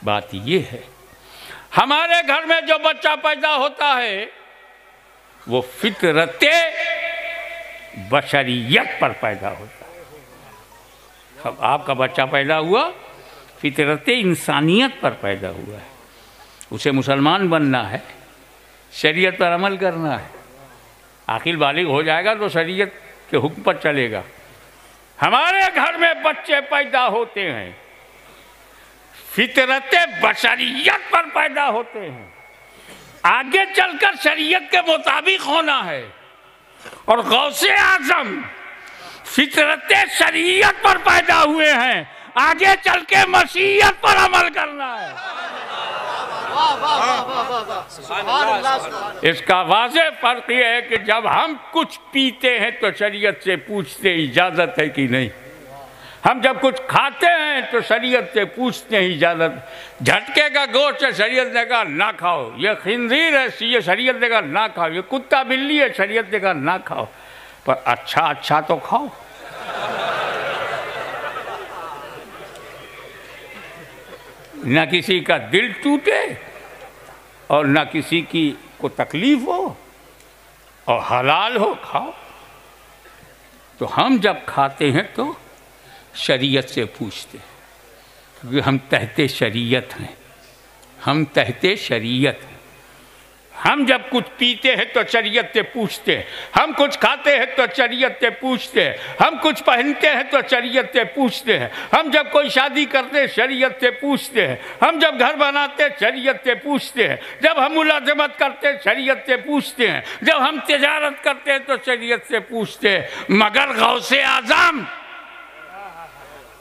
बात ये है। हमारे घर में जो बच्चा पैदा होता है वो फितरते बशरियत पर पैदा होता है। अब आपका बच्चा पैदा हुआ, फितरते इंसानियत पर पैदा हुआ है। उसे मुसलमान बनना है, शरीयत पर अमल करना है। आखिर बालिग हो जाएगा तो शरीयत के हुक्म पर चलेगा। हमारे घर में बच्चे पैदा होते हैं, फितरते बशरियत पर पैदा होते हैं। आगे चलकर शरीयत के मुताबिक होना है। और गौसे आज़म फितरते शरीयत पर पैदा हुए हैं, आगे चल के मसीहत पर अमल करना है। इसका वाज़ेह फर्क यह है कि जब हम कुछ पीते हैं तो शरीयत से पूछते इजाज़त है कि नहीं। हम जब कुछ खाते हैं तो शरीयत से पूछते हैं इजाज़त। झटके का गोश्त है, शरीयत ने कहा ना खाओ। ये खिंजीर है, ये शरीयत ने कहा ना खाओ। ये कुत्ता बिल्ली है, शरीयत ने कहा ना खाओ। पर अच्छा अच्छा तो खाओ। ना किसी का दिल टूटे और ना किसी की को तकलीफ हो, और हलाल हो खाओ। तो हम जब खाते हैं तो शरीयत से पूछते हैं, क्योंकि हम तहते शरीयत हैं, हम तहते शरीयत हैं। हम जब कुछ पीते हैं तो शरीयत से पूछते हैं, हम कुछ खाते हैं तो शरीयत से पूछते हैं, हम कुछ पहनते हैं तो शरीयत से पूछते हैं, हम जब कोई शादी करते हैं शरीयत से पूछते हैं, हम जब घर बनाते हैं शरीयत से पूछते हैं, जब हम मुलाजमत करते हैं शरीयत से पूछते हैं, जब हम तिजारत करते हैं तो शरीयत से पूछते हैं। मगर गौसे आज़म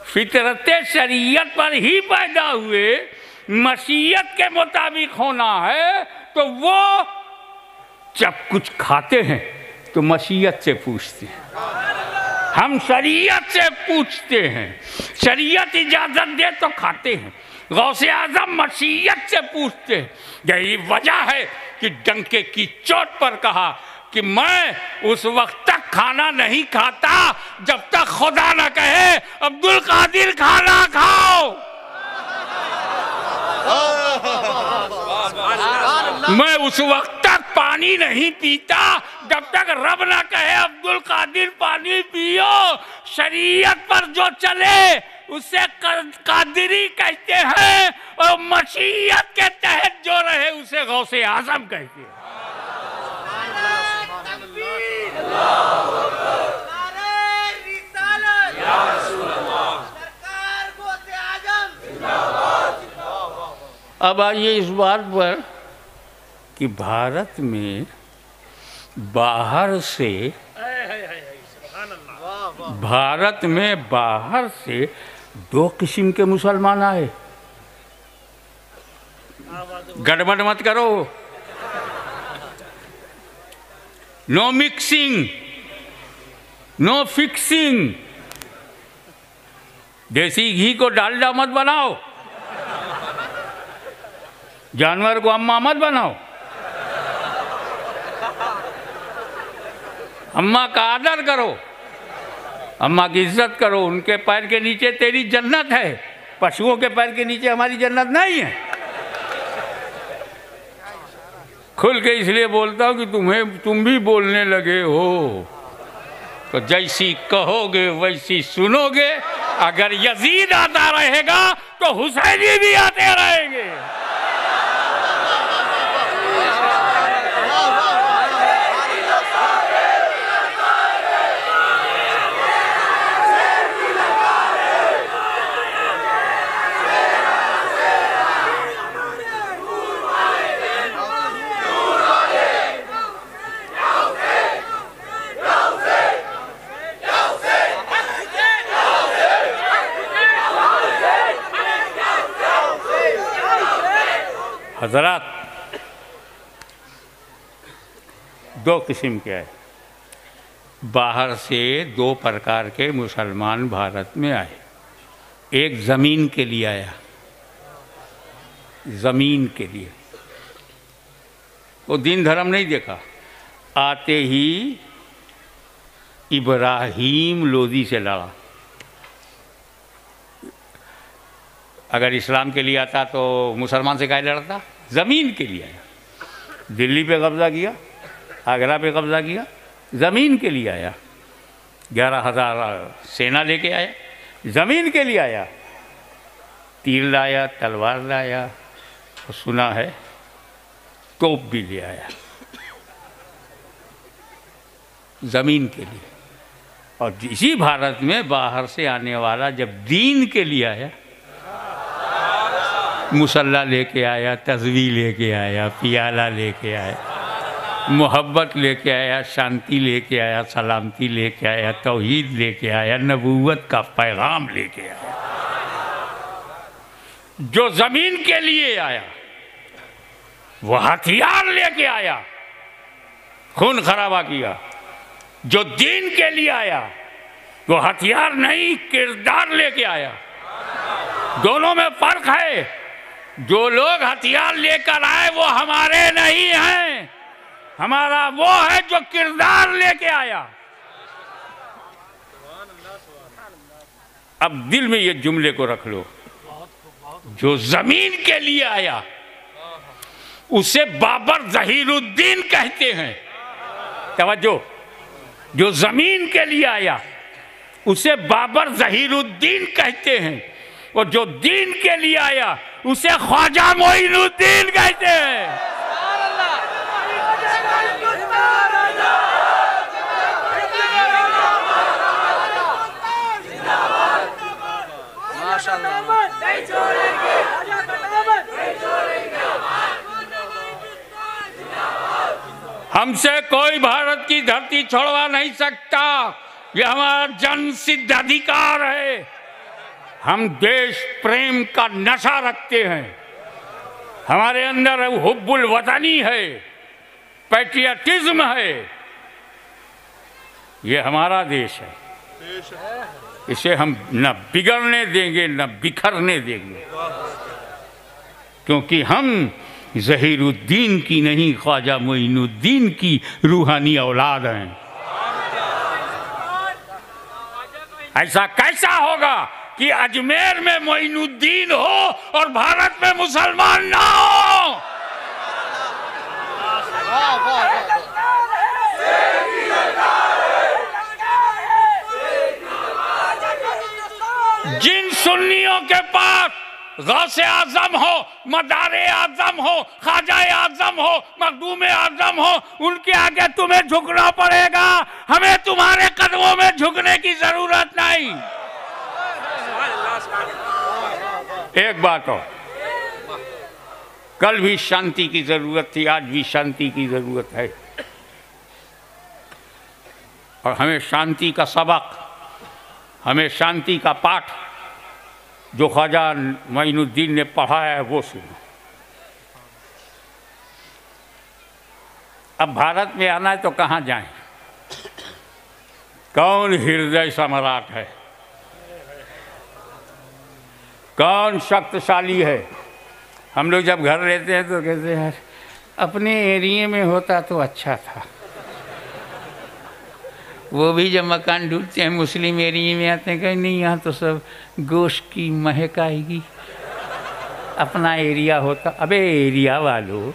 फितरत शरीयत पर ही पैदा हुए, मशीयत के मुताबिक होना है, तो वो जब कुछ खाते हैं तो मशीयत से पूछते हैं, हम शरीयत से पूछते हैं, शरीयत इजाज़त दे तो खाते हैं। गौसे आज़म मशीयत से पूछते हैं। यही वजह है कि डंके की चोट पर कहा कि मैं उस वक्त तक खाना नहीं खाता जब तक खुदा न कहे अब्दुल कादिर खाना खाओ। मैं उस वक्त तक पानी नहीं पीता जब तक रब ना कहे अब्दुल कादिर पानी पियो। शरीयत पर जो चले उसे कादिरी कहते हैं और मशीयत के तहत जो रहे उसे गौसे आज़म कहते हैं। अब आइए इस बात पर कि भारत में बाहर से दो किस्म के मुसलमान आए। गड़बड़ मत करो, नो मिक्सिंग, नो फिक्सिंग। देसी घी को डालडा मत बनाओ, जानवर को अम्मा मत बनाओ। अम्मा का आदर करो, अम्मा की इज्जत करो। उनके पैर के नीचे तेरी जन्नत है, पशुओं के पैर के नीचे हमारी जन्नत नहीं है। खुल के इसलिए बोलता हूँ कि तुम भी बोलने लगे हो तो जैसी कहोगे वैसी सुनोगे। अगर यजीद आता रहेगा तो हुसैनी भी आते रहेंगे। हजरात, दो किस्म के आए। बाहर से दो प्रकार के मुसलमान भारत में आए। एक ज़मीन के लिए आया, ज़मीन के लिए। वो दीन धर्म नहीं देखा। आते ही इब्राहिम लोदी से लड़ा। अगर इस्लाम के लिए आता तो मुसलमान से काहे लड़ता? ज़मीन के लिए आया। दिल्ली पे कब्ज़ा किया, आगरा पे कब्ज़ा किया, ज़मीन के लिए आया। 11,000 सेना लेके आया, ज़मीन के लिए आया। तीर लाया, तलवार लाया, और सुना है तोप भी ले आया, ज़मीन के लिए। और इसी भारत में बाहर से आने वाला जब दीन के लिए आया, मुसल्ला लेके आया, तस्वीर लेके आया, पियाला लेके आया, मोहब्बत लेके आया, शांति लेके आया, सलामती लेके आया, तौहीद लेके आया, नबूवत का पैगाम लेके आया। जो ज़मीन के लिए आया वो हथियार लेके आया, खून खराबा किया। जो दीन के लिए आया वो हथियार नहीं, किरदार लेके आया। दोनों में फर्क है। जो लोग हथियार लेकर आए वो हमारे नहीं हैं, हमारा वो है जो किरदार लेके आया। अब दिल में ये जुमले को रख लो, जो ज़मीन के लिए आया उसे बाबर ज़हीरुद्दीन कहते हैं। तवज्जो, जो ज़मीन के लिए आया उसे बाबर ज़हीरुद्दीन कहते हैं। और जो दीन के लिए आया उसे ख्वाजा मोइनुद्दीन कहते हैं। हमसे कोई भारत की धरती छोड़वा नहीं सकता, यह हमारा जन्म सिद्ध अधिकार है। हम देश प्रेम का नशा रखते हैं, हमारे अंदर हुब्बुल वतनी है, पैट्रियटिज्म है। ये हमारा देश है, इसे हम न बिगड़ने देंगे न बिखरने देंगे, क्योंकि हम ज़हीरुद्दीन की नहीं ख्वाजा मोइनुद्दीन की रूहानी औलाद हैं। ऐसा कैसा होगा कि अजमेर में मोइनुद्दीन हो और भारत में मुसलमान ना हो? जिन सुन्नियों के पास गौसे आजम हो, मदारे आजम हो, ख्वाजा आजम हो, मखदूम आजम हो, उनके आगे तुम्हें झुकना पड़ेगा। हमें तुम्हारे कदमों में झुकने की जरूरत नहीं। एक बात हो, कल भी शांति की जरूरत थी, आज भी शांति की जरूरत है, और हमें शांति का सबक, हमें शांति का पाठ जो ख्वाजा मोइनुद्दीन ने पढ़ाया है वो सुनो। अब भारत में आना है तो कहाँ जाएं? कौन हृदय सम्राट है, कौन शक्तिशाली है? हम लोग जब घर रहते हैं तो कहते हैं अपने एरिया में होता तो अच्छा था। वो भी जब मकान ढूंढते हैं मुस्लिम एरिया में आते हैं, कहीं नहीं यहाँ तो सब गोश्त की महक आएगी, अपना एरिया होता। अबे एरिया वालों,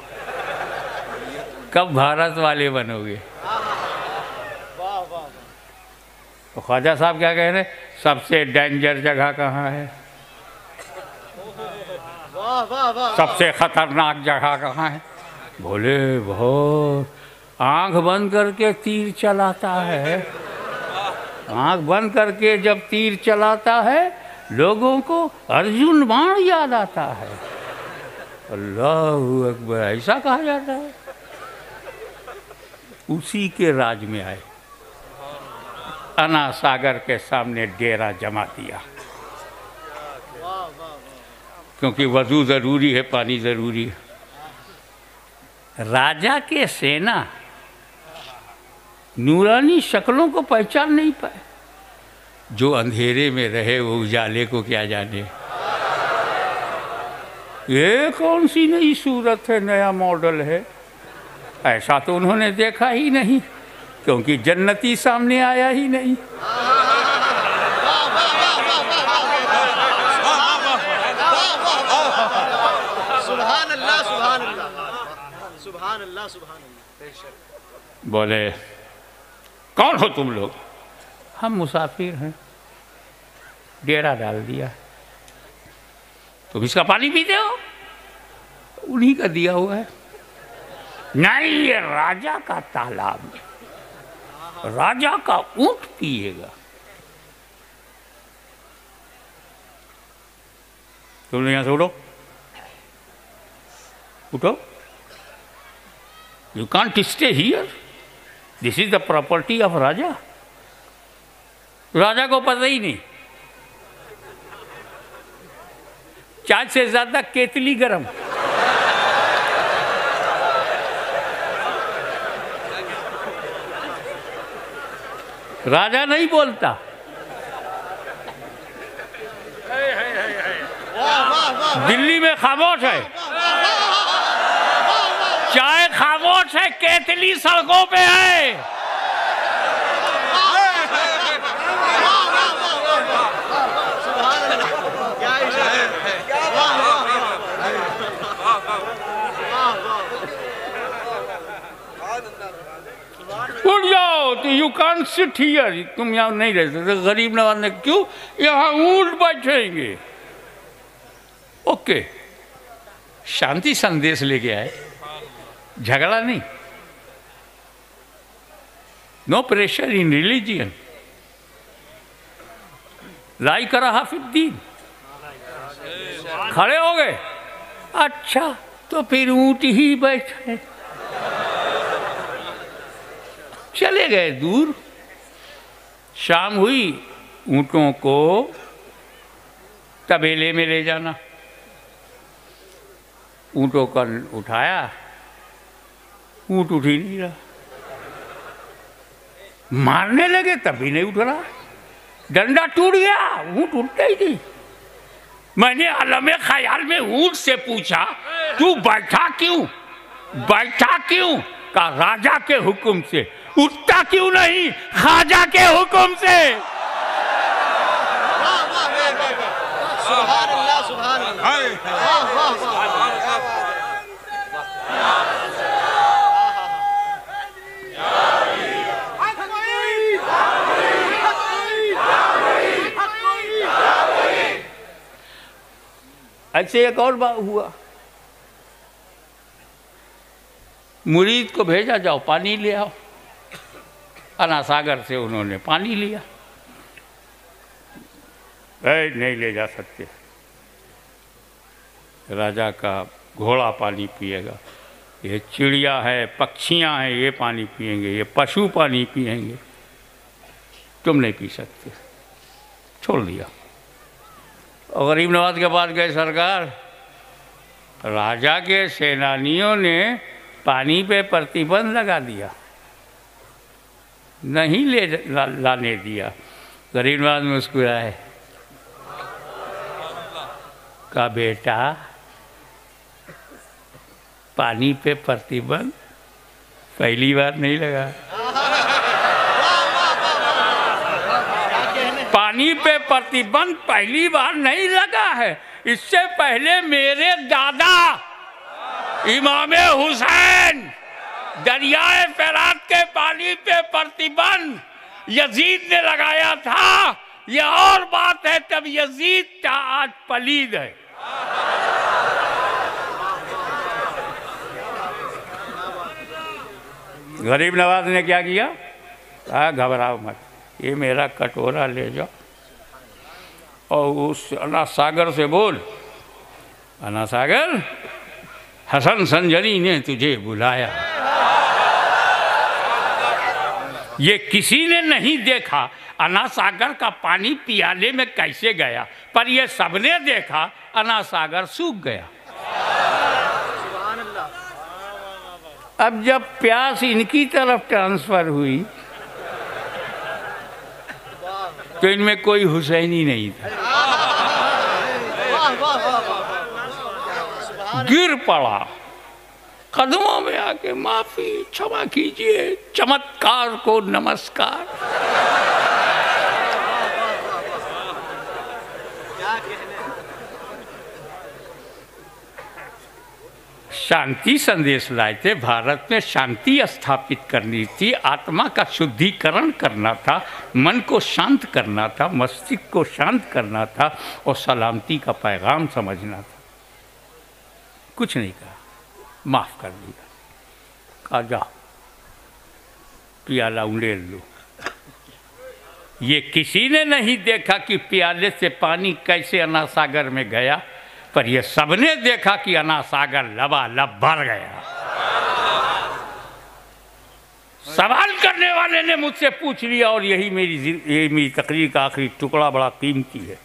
कब भारत वाले बनोगे? तो ख्वाजा साहब क्या कह रहे हैं, सबसे डेंजर जगह कहाँ है, सबसे खतरनाक जगह कहाँ है? बोले बहुत, आंख बंद करके तीर चलाता है। आंख बंद करके जब तीर चलाता है लोगों को अर्जुन बाण याद आता है। अल्लाहू अकबर, ऐसा कहा जाता है। उसी के राज में आए, अना सागर के सामने डेरा जमा दिया, क्योंकि वजू ज़रूरी है, पानी ज़रूरी है। राजा के सेना नूरानी शक्लों को पहचान नहीं पाए। जो अंधेरे में रहे वो उजाले को क्या जाने। ये कौन सी नई सूरत है, नया मॉडल है? ऐसा तो उन्होंने देखा ही नहीं, क्योंकि जन्नती सामने आया ही नहीं। सुभान अल्लाह, सुभान अल्लाह, सुभान अल्लाह, सुभान अल्लाह। बोले कौन हो तुम लोग? हम मुसाफिर हैं, डेरा डाल दिया। तुम इसका पानी पीते हो? उन्हीं का दिया हुआ है। नहीं, ये राजा का तालाब है, राजा का ऊंट पिएगा। तुम लोग यहाँ से उठो, उठो। You can't stay here, this is the property of raja. राजा को पता ही नहीं, चाय से ज्यादा केतली गरम। राजा नहीं बोलता। दिल्ली में खामोश है, चाय खामोश है, केतली सड़कों पे है। उठ जाओ, तो यू कान सिट हियर, तुम यहाँ नहीं रह सकते। गरीब नवाज ने क्यों? यहाँ ऊँट बैठेंगे, ओके, शांति संदेश लेके आए, झगड़ा नहीं। नो प्रेशर इन रिलीजियन, लाई करा हाफिद्दीन। खड़े हो गए, अच्छा तो फिर ऊंट ही बैठे, चले गए दूर। शाम हुई, ऊँटों को तबेले में ले जाना। ऊँटों को उठाया, ऊँट उठ ही नहीं रहा। मारने लगे तब भी नहीं उठ रहा, डंडा टूट गया, ऊँट उठता ही नहीं। मैंने आलमे ख्याल में ऊँट से पूछा, तू बैठा क्यों, बैठा क्यों? का राजा के हुक्म से। उठता क्यों नहीं? ख्वाजा के हुक्म से। सुभान अल्लाह, सुभान अल्लाह। ऐसे एक और बात हुआ, मुरीद को भेजा, जाओ पानी ले आओ। अना सागर से उन्होंने पानी लिया। नहीं ले जा सकते, राजा का घोड़ा पानी पिएगा, ये चिड़िया है, पक्षियां हैं, ये पानी पिएंगे, ये पशु पानी पिएंगे, तुम नहीं पी सकते। छोड़ दिया। और गरीब नवाज के पास गए, सरकार राजा के सेनानियों ने पानी पे प्रतिबंध लगा दिया, नहीं लाने दिया। गरीब नवाज मुस्कुराए, का बेटा पानी पे प्रतिबंध पहली बार नहीं लगा। पानी पे प्रतिबंध पहली बार नहीं लगा है, इससे पहले मेरे दादा इमाम हुसैन दरियाए फरात के पानी पे प्रतिबंध यजीद ने लगाया था। यह और बात है, तब यजीद था, आज पलीद है। गरीब नवाज ने क्या किया? कहा घबराओ मत, ये मेरा कटोरा ले जाओ और उस अना सागर से बोल, अना सागर हसन संजरी ने तुझे बुलाया। ये किसी ने नहीं देखा अना सागर का पानी पियाले में कैसे गया, पर ये सबने देखा अना सागर सूख गया। अब जब प्यास इनकी तरफ ट्रांसफर हुई तो इनमें कोई हुसैनी नहीं था। गिर पड़ा, कदमों में आके माफी, क्षमा कीजिए, चमत्कार को नमस्कार। शांति संदेश लाए थे, भारत में शांति स्थापित करनी थी, आत्मा का शुद्धिकरण करना था, मन को शांत करना था, मस्तिष्क को शांत करना था और सलामती का पैगाम समझना था। कुछ नहीं कहा, माफ कर दिया, कहा जाओ प्याला उंडेल लो। ये किसी ने नहीं देखा कि प्याले से पानी कैसे अना सागर में गया, पर यह सबने देखा कि अना सागर लबालब भर गया। सवाल करने वाले ने मुझसे पूछ लिया, और यही मेरी तकरीर का आखिरी टुकड़ा बड़ा कीमती है।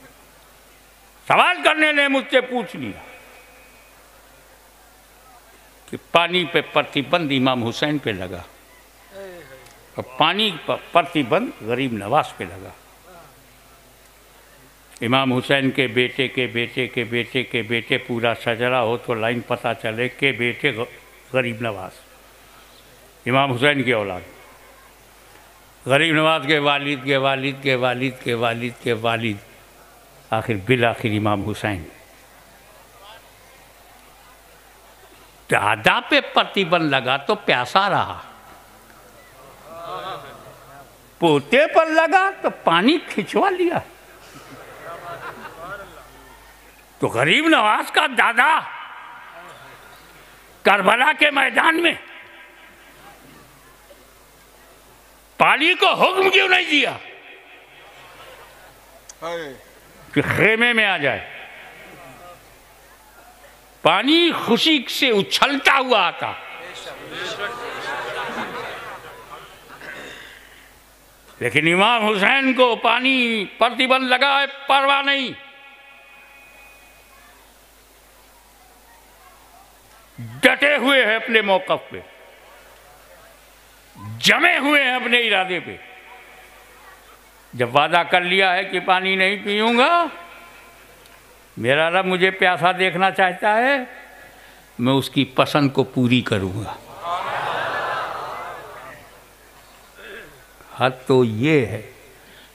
सवाल करने ने मुझसे पूछ लिया कि पानी पे प्रतिबंध इमाम हुसैन पे लगा और पानी पर प्रतिबंध गरीब नवाज पे लगा। इमाम हुसैन के बेटे के बेटे के बेटे के बेटे पूरा सजरा हो तो लाइन पता चले कि बेटे गरीब नवाज, इमाम हुसैन की औलाद, गरीब नवाज के वालिद के वालिद के वालिद के वालिद के वालिद, आखिर बिल आखिर इमाम हुसैन। दादा पे प्रतिबंध लगा तो प्यासा रहा, पोते पर लगा तो पानी खिंचवा लिया। तो गरीब नवाज का दादा करबला के मैदान में पानी को हुक्म क्यों नहीं दिया कि खेमे में आ जाए? पानी खुशी से उछलता हुआ आता। लेकिन इमाम हुसैन को पानी प्रतिबंध लगा है, परवाह नहीं। डटे हुए हैं अपने मौक़िफ़ पे, जमे हुए हैं अपने इरादे पे। जब वादा कर लिया है कि पानी नहीं पीऊंगा, मेरा रब मुझे प्यासा देखना चाहता है, मैं उसकी पसंद को पूरी करूंगा। हद तो ये है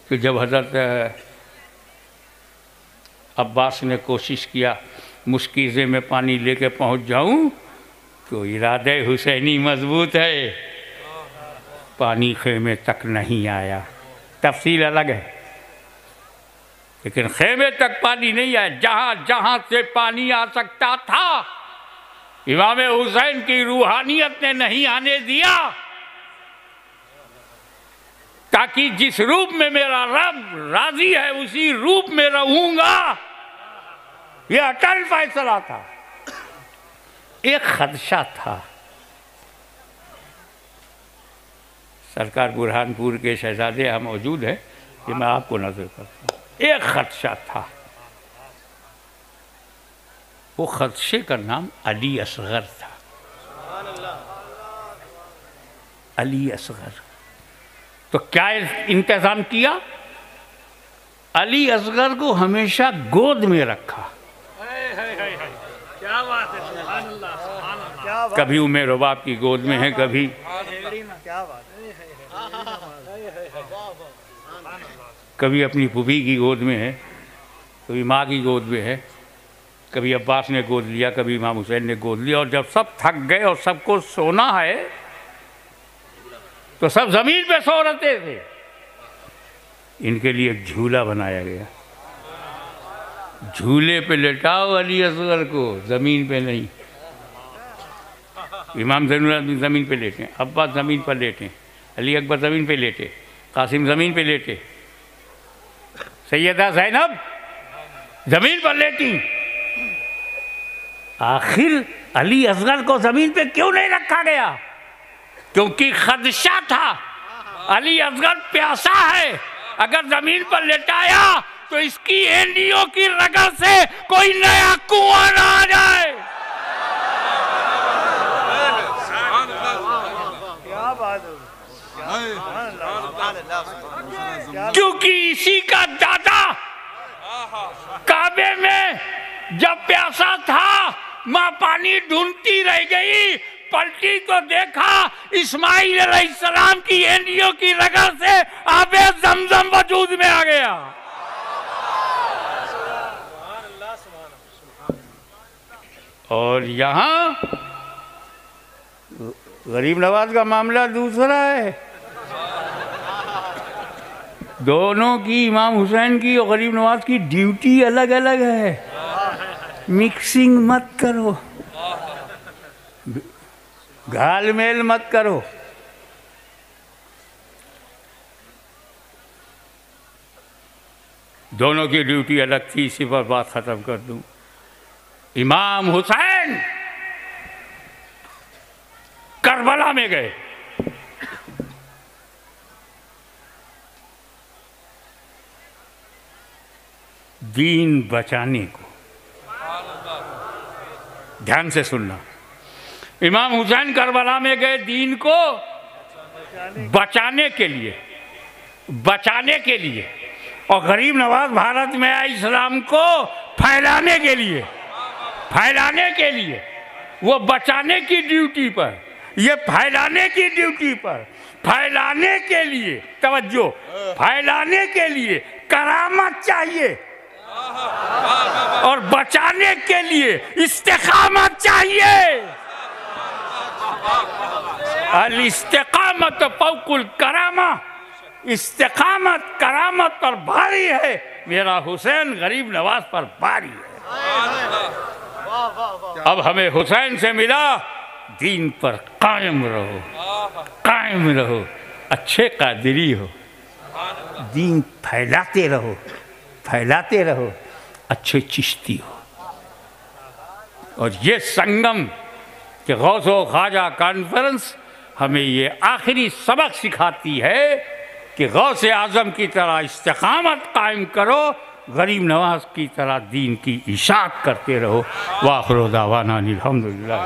कि जब हज़रत अब्बास ने कोशिश किया मुश्किज़े में पानी लेके पहुंच जाऊं, तो इरादे हुसैनी मजबूत है, पानी खेमे तक नहीं आया। तफसील अलग है, लेकिन खेमे तक पानी नहीं आया। जहाँ जहाँ से पानी आ सकता था, इमाम हुसैन की रूहानियत ने नहीं आने दिया, ताकि जिस रूप में मेरा रब राजी है उसी रूप में रहूंगा। यह अटल फैसला था। एक खदशा था, सरकार बुरहानपुर के शहजादे यहाँ मौजूद है, कि मैं आपको नजर करता हूँ। एक खदशा था, वो खदशे का नाम अली असगर था। अली असगर। तो क्या इंतज़ाम किया? अली असगर को हमेशा गोद में रखा। क्या बात है, सुभान अल्लाह, सुभान अल्लाह। कभी उमेर रुबाब की गोद में है, कभी क्या बात है, कभी अपनी फूफी की गोद में है, कभी माँ की गोद में है, कभी अब्बास ने गोद लिया, कभी इमाम हुसैन ने गोद लिया। और जब सब थक गए और सबको सोना है, तो सब ज़मीन पे सो रहते थे। इनके लिए एक झूला बनाया गया, झूले पे लेटाओ अली असगर को, ज़मीन पे नहीं। इमाम ज़ैनुल ज़मीन पे लेटे, अब्बास ज़मीन पर लेटे, अली अकबर ज़मीन पे लेटे, कासिम ज़मीन पे लेटे, सैयदा ज़ैनब ज़मीन पर लेटी। आखिर अली असगर को ज़मीन पे क्यों नहीं रखा गया? क्योंकि खदशा था, अली असगर प्यासा है, अगर ज़मीन पर लेटाया तो इसकी एंडियों की रगड़ से कोई नया कुआं ना आ जाए। क्या बात है, क्योंकि इसी का दादा काबे में जब प्यासा था, माँ पानी ढूंढती रह गई, पलटी तो देखा इस्माइल अलैहिस्सलाम की एंडियों की रगड़ से आबे ज़मज़म वजूद में आ गया। और यहाँ गरीब नवाज का मामला दूसरा है। दोनों की, इमाम हुसैन की और गरीब नवाज की ड्यूटी अलग अलग है। मिक्सिंग मत करो, घालमेल मत करो। दोनों की ड्यूटी अलग थी। इसी पर बात खत्म कर दूं। इमाम हुसैन करबला में गए, दीन बचाने को। ध्यान से सुनना, इमाम हुसैन करबला में गए दीन को बचाने के लिए, बचाने के लिए। और गरीब नवाज भारत में आए इस्लाम को फैलाने के लिए, फैलाने के लिए। वो बचाने की ड्यूटी पर, ये फैलाने की ड्यूटी पर। फैलाने के लिए, तवज्जो, फैलाने के लिए करामत चाहिए और बचाने के लिए इस्तिकामत चाहिए। अल इस्तिकामत फौकुल करामा, इस्तिकामत करामत पर भारी है, मेरा हुसैन गरीब नवाज पर भारी है। अब हमें हुसैन से मिला, दीन पर कायम रहो, कायम रहो, अच्छे कादिरी हो, दीन फैलाते रहो, फैलाते रहो, अच्छे चिश्ती हो। और ये संगम के गौसो ख्वाजा कॉन्फ्रेंस हमें ये आखिरी सबक सिखाती है कि गौसे आज़म की तरह इस्तिक़ामत कायम करो, गरीब नवाज की तरह दीन की इशाअत करते रहो। वाखिर दावाना अनिल हम्दुलिल्लाह।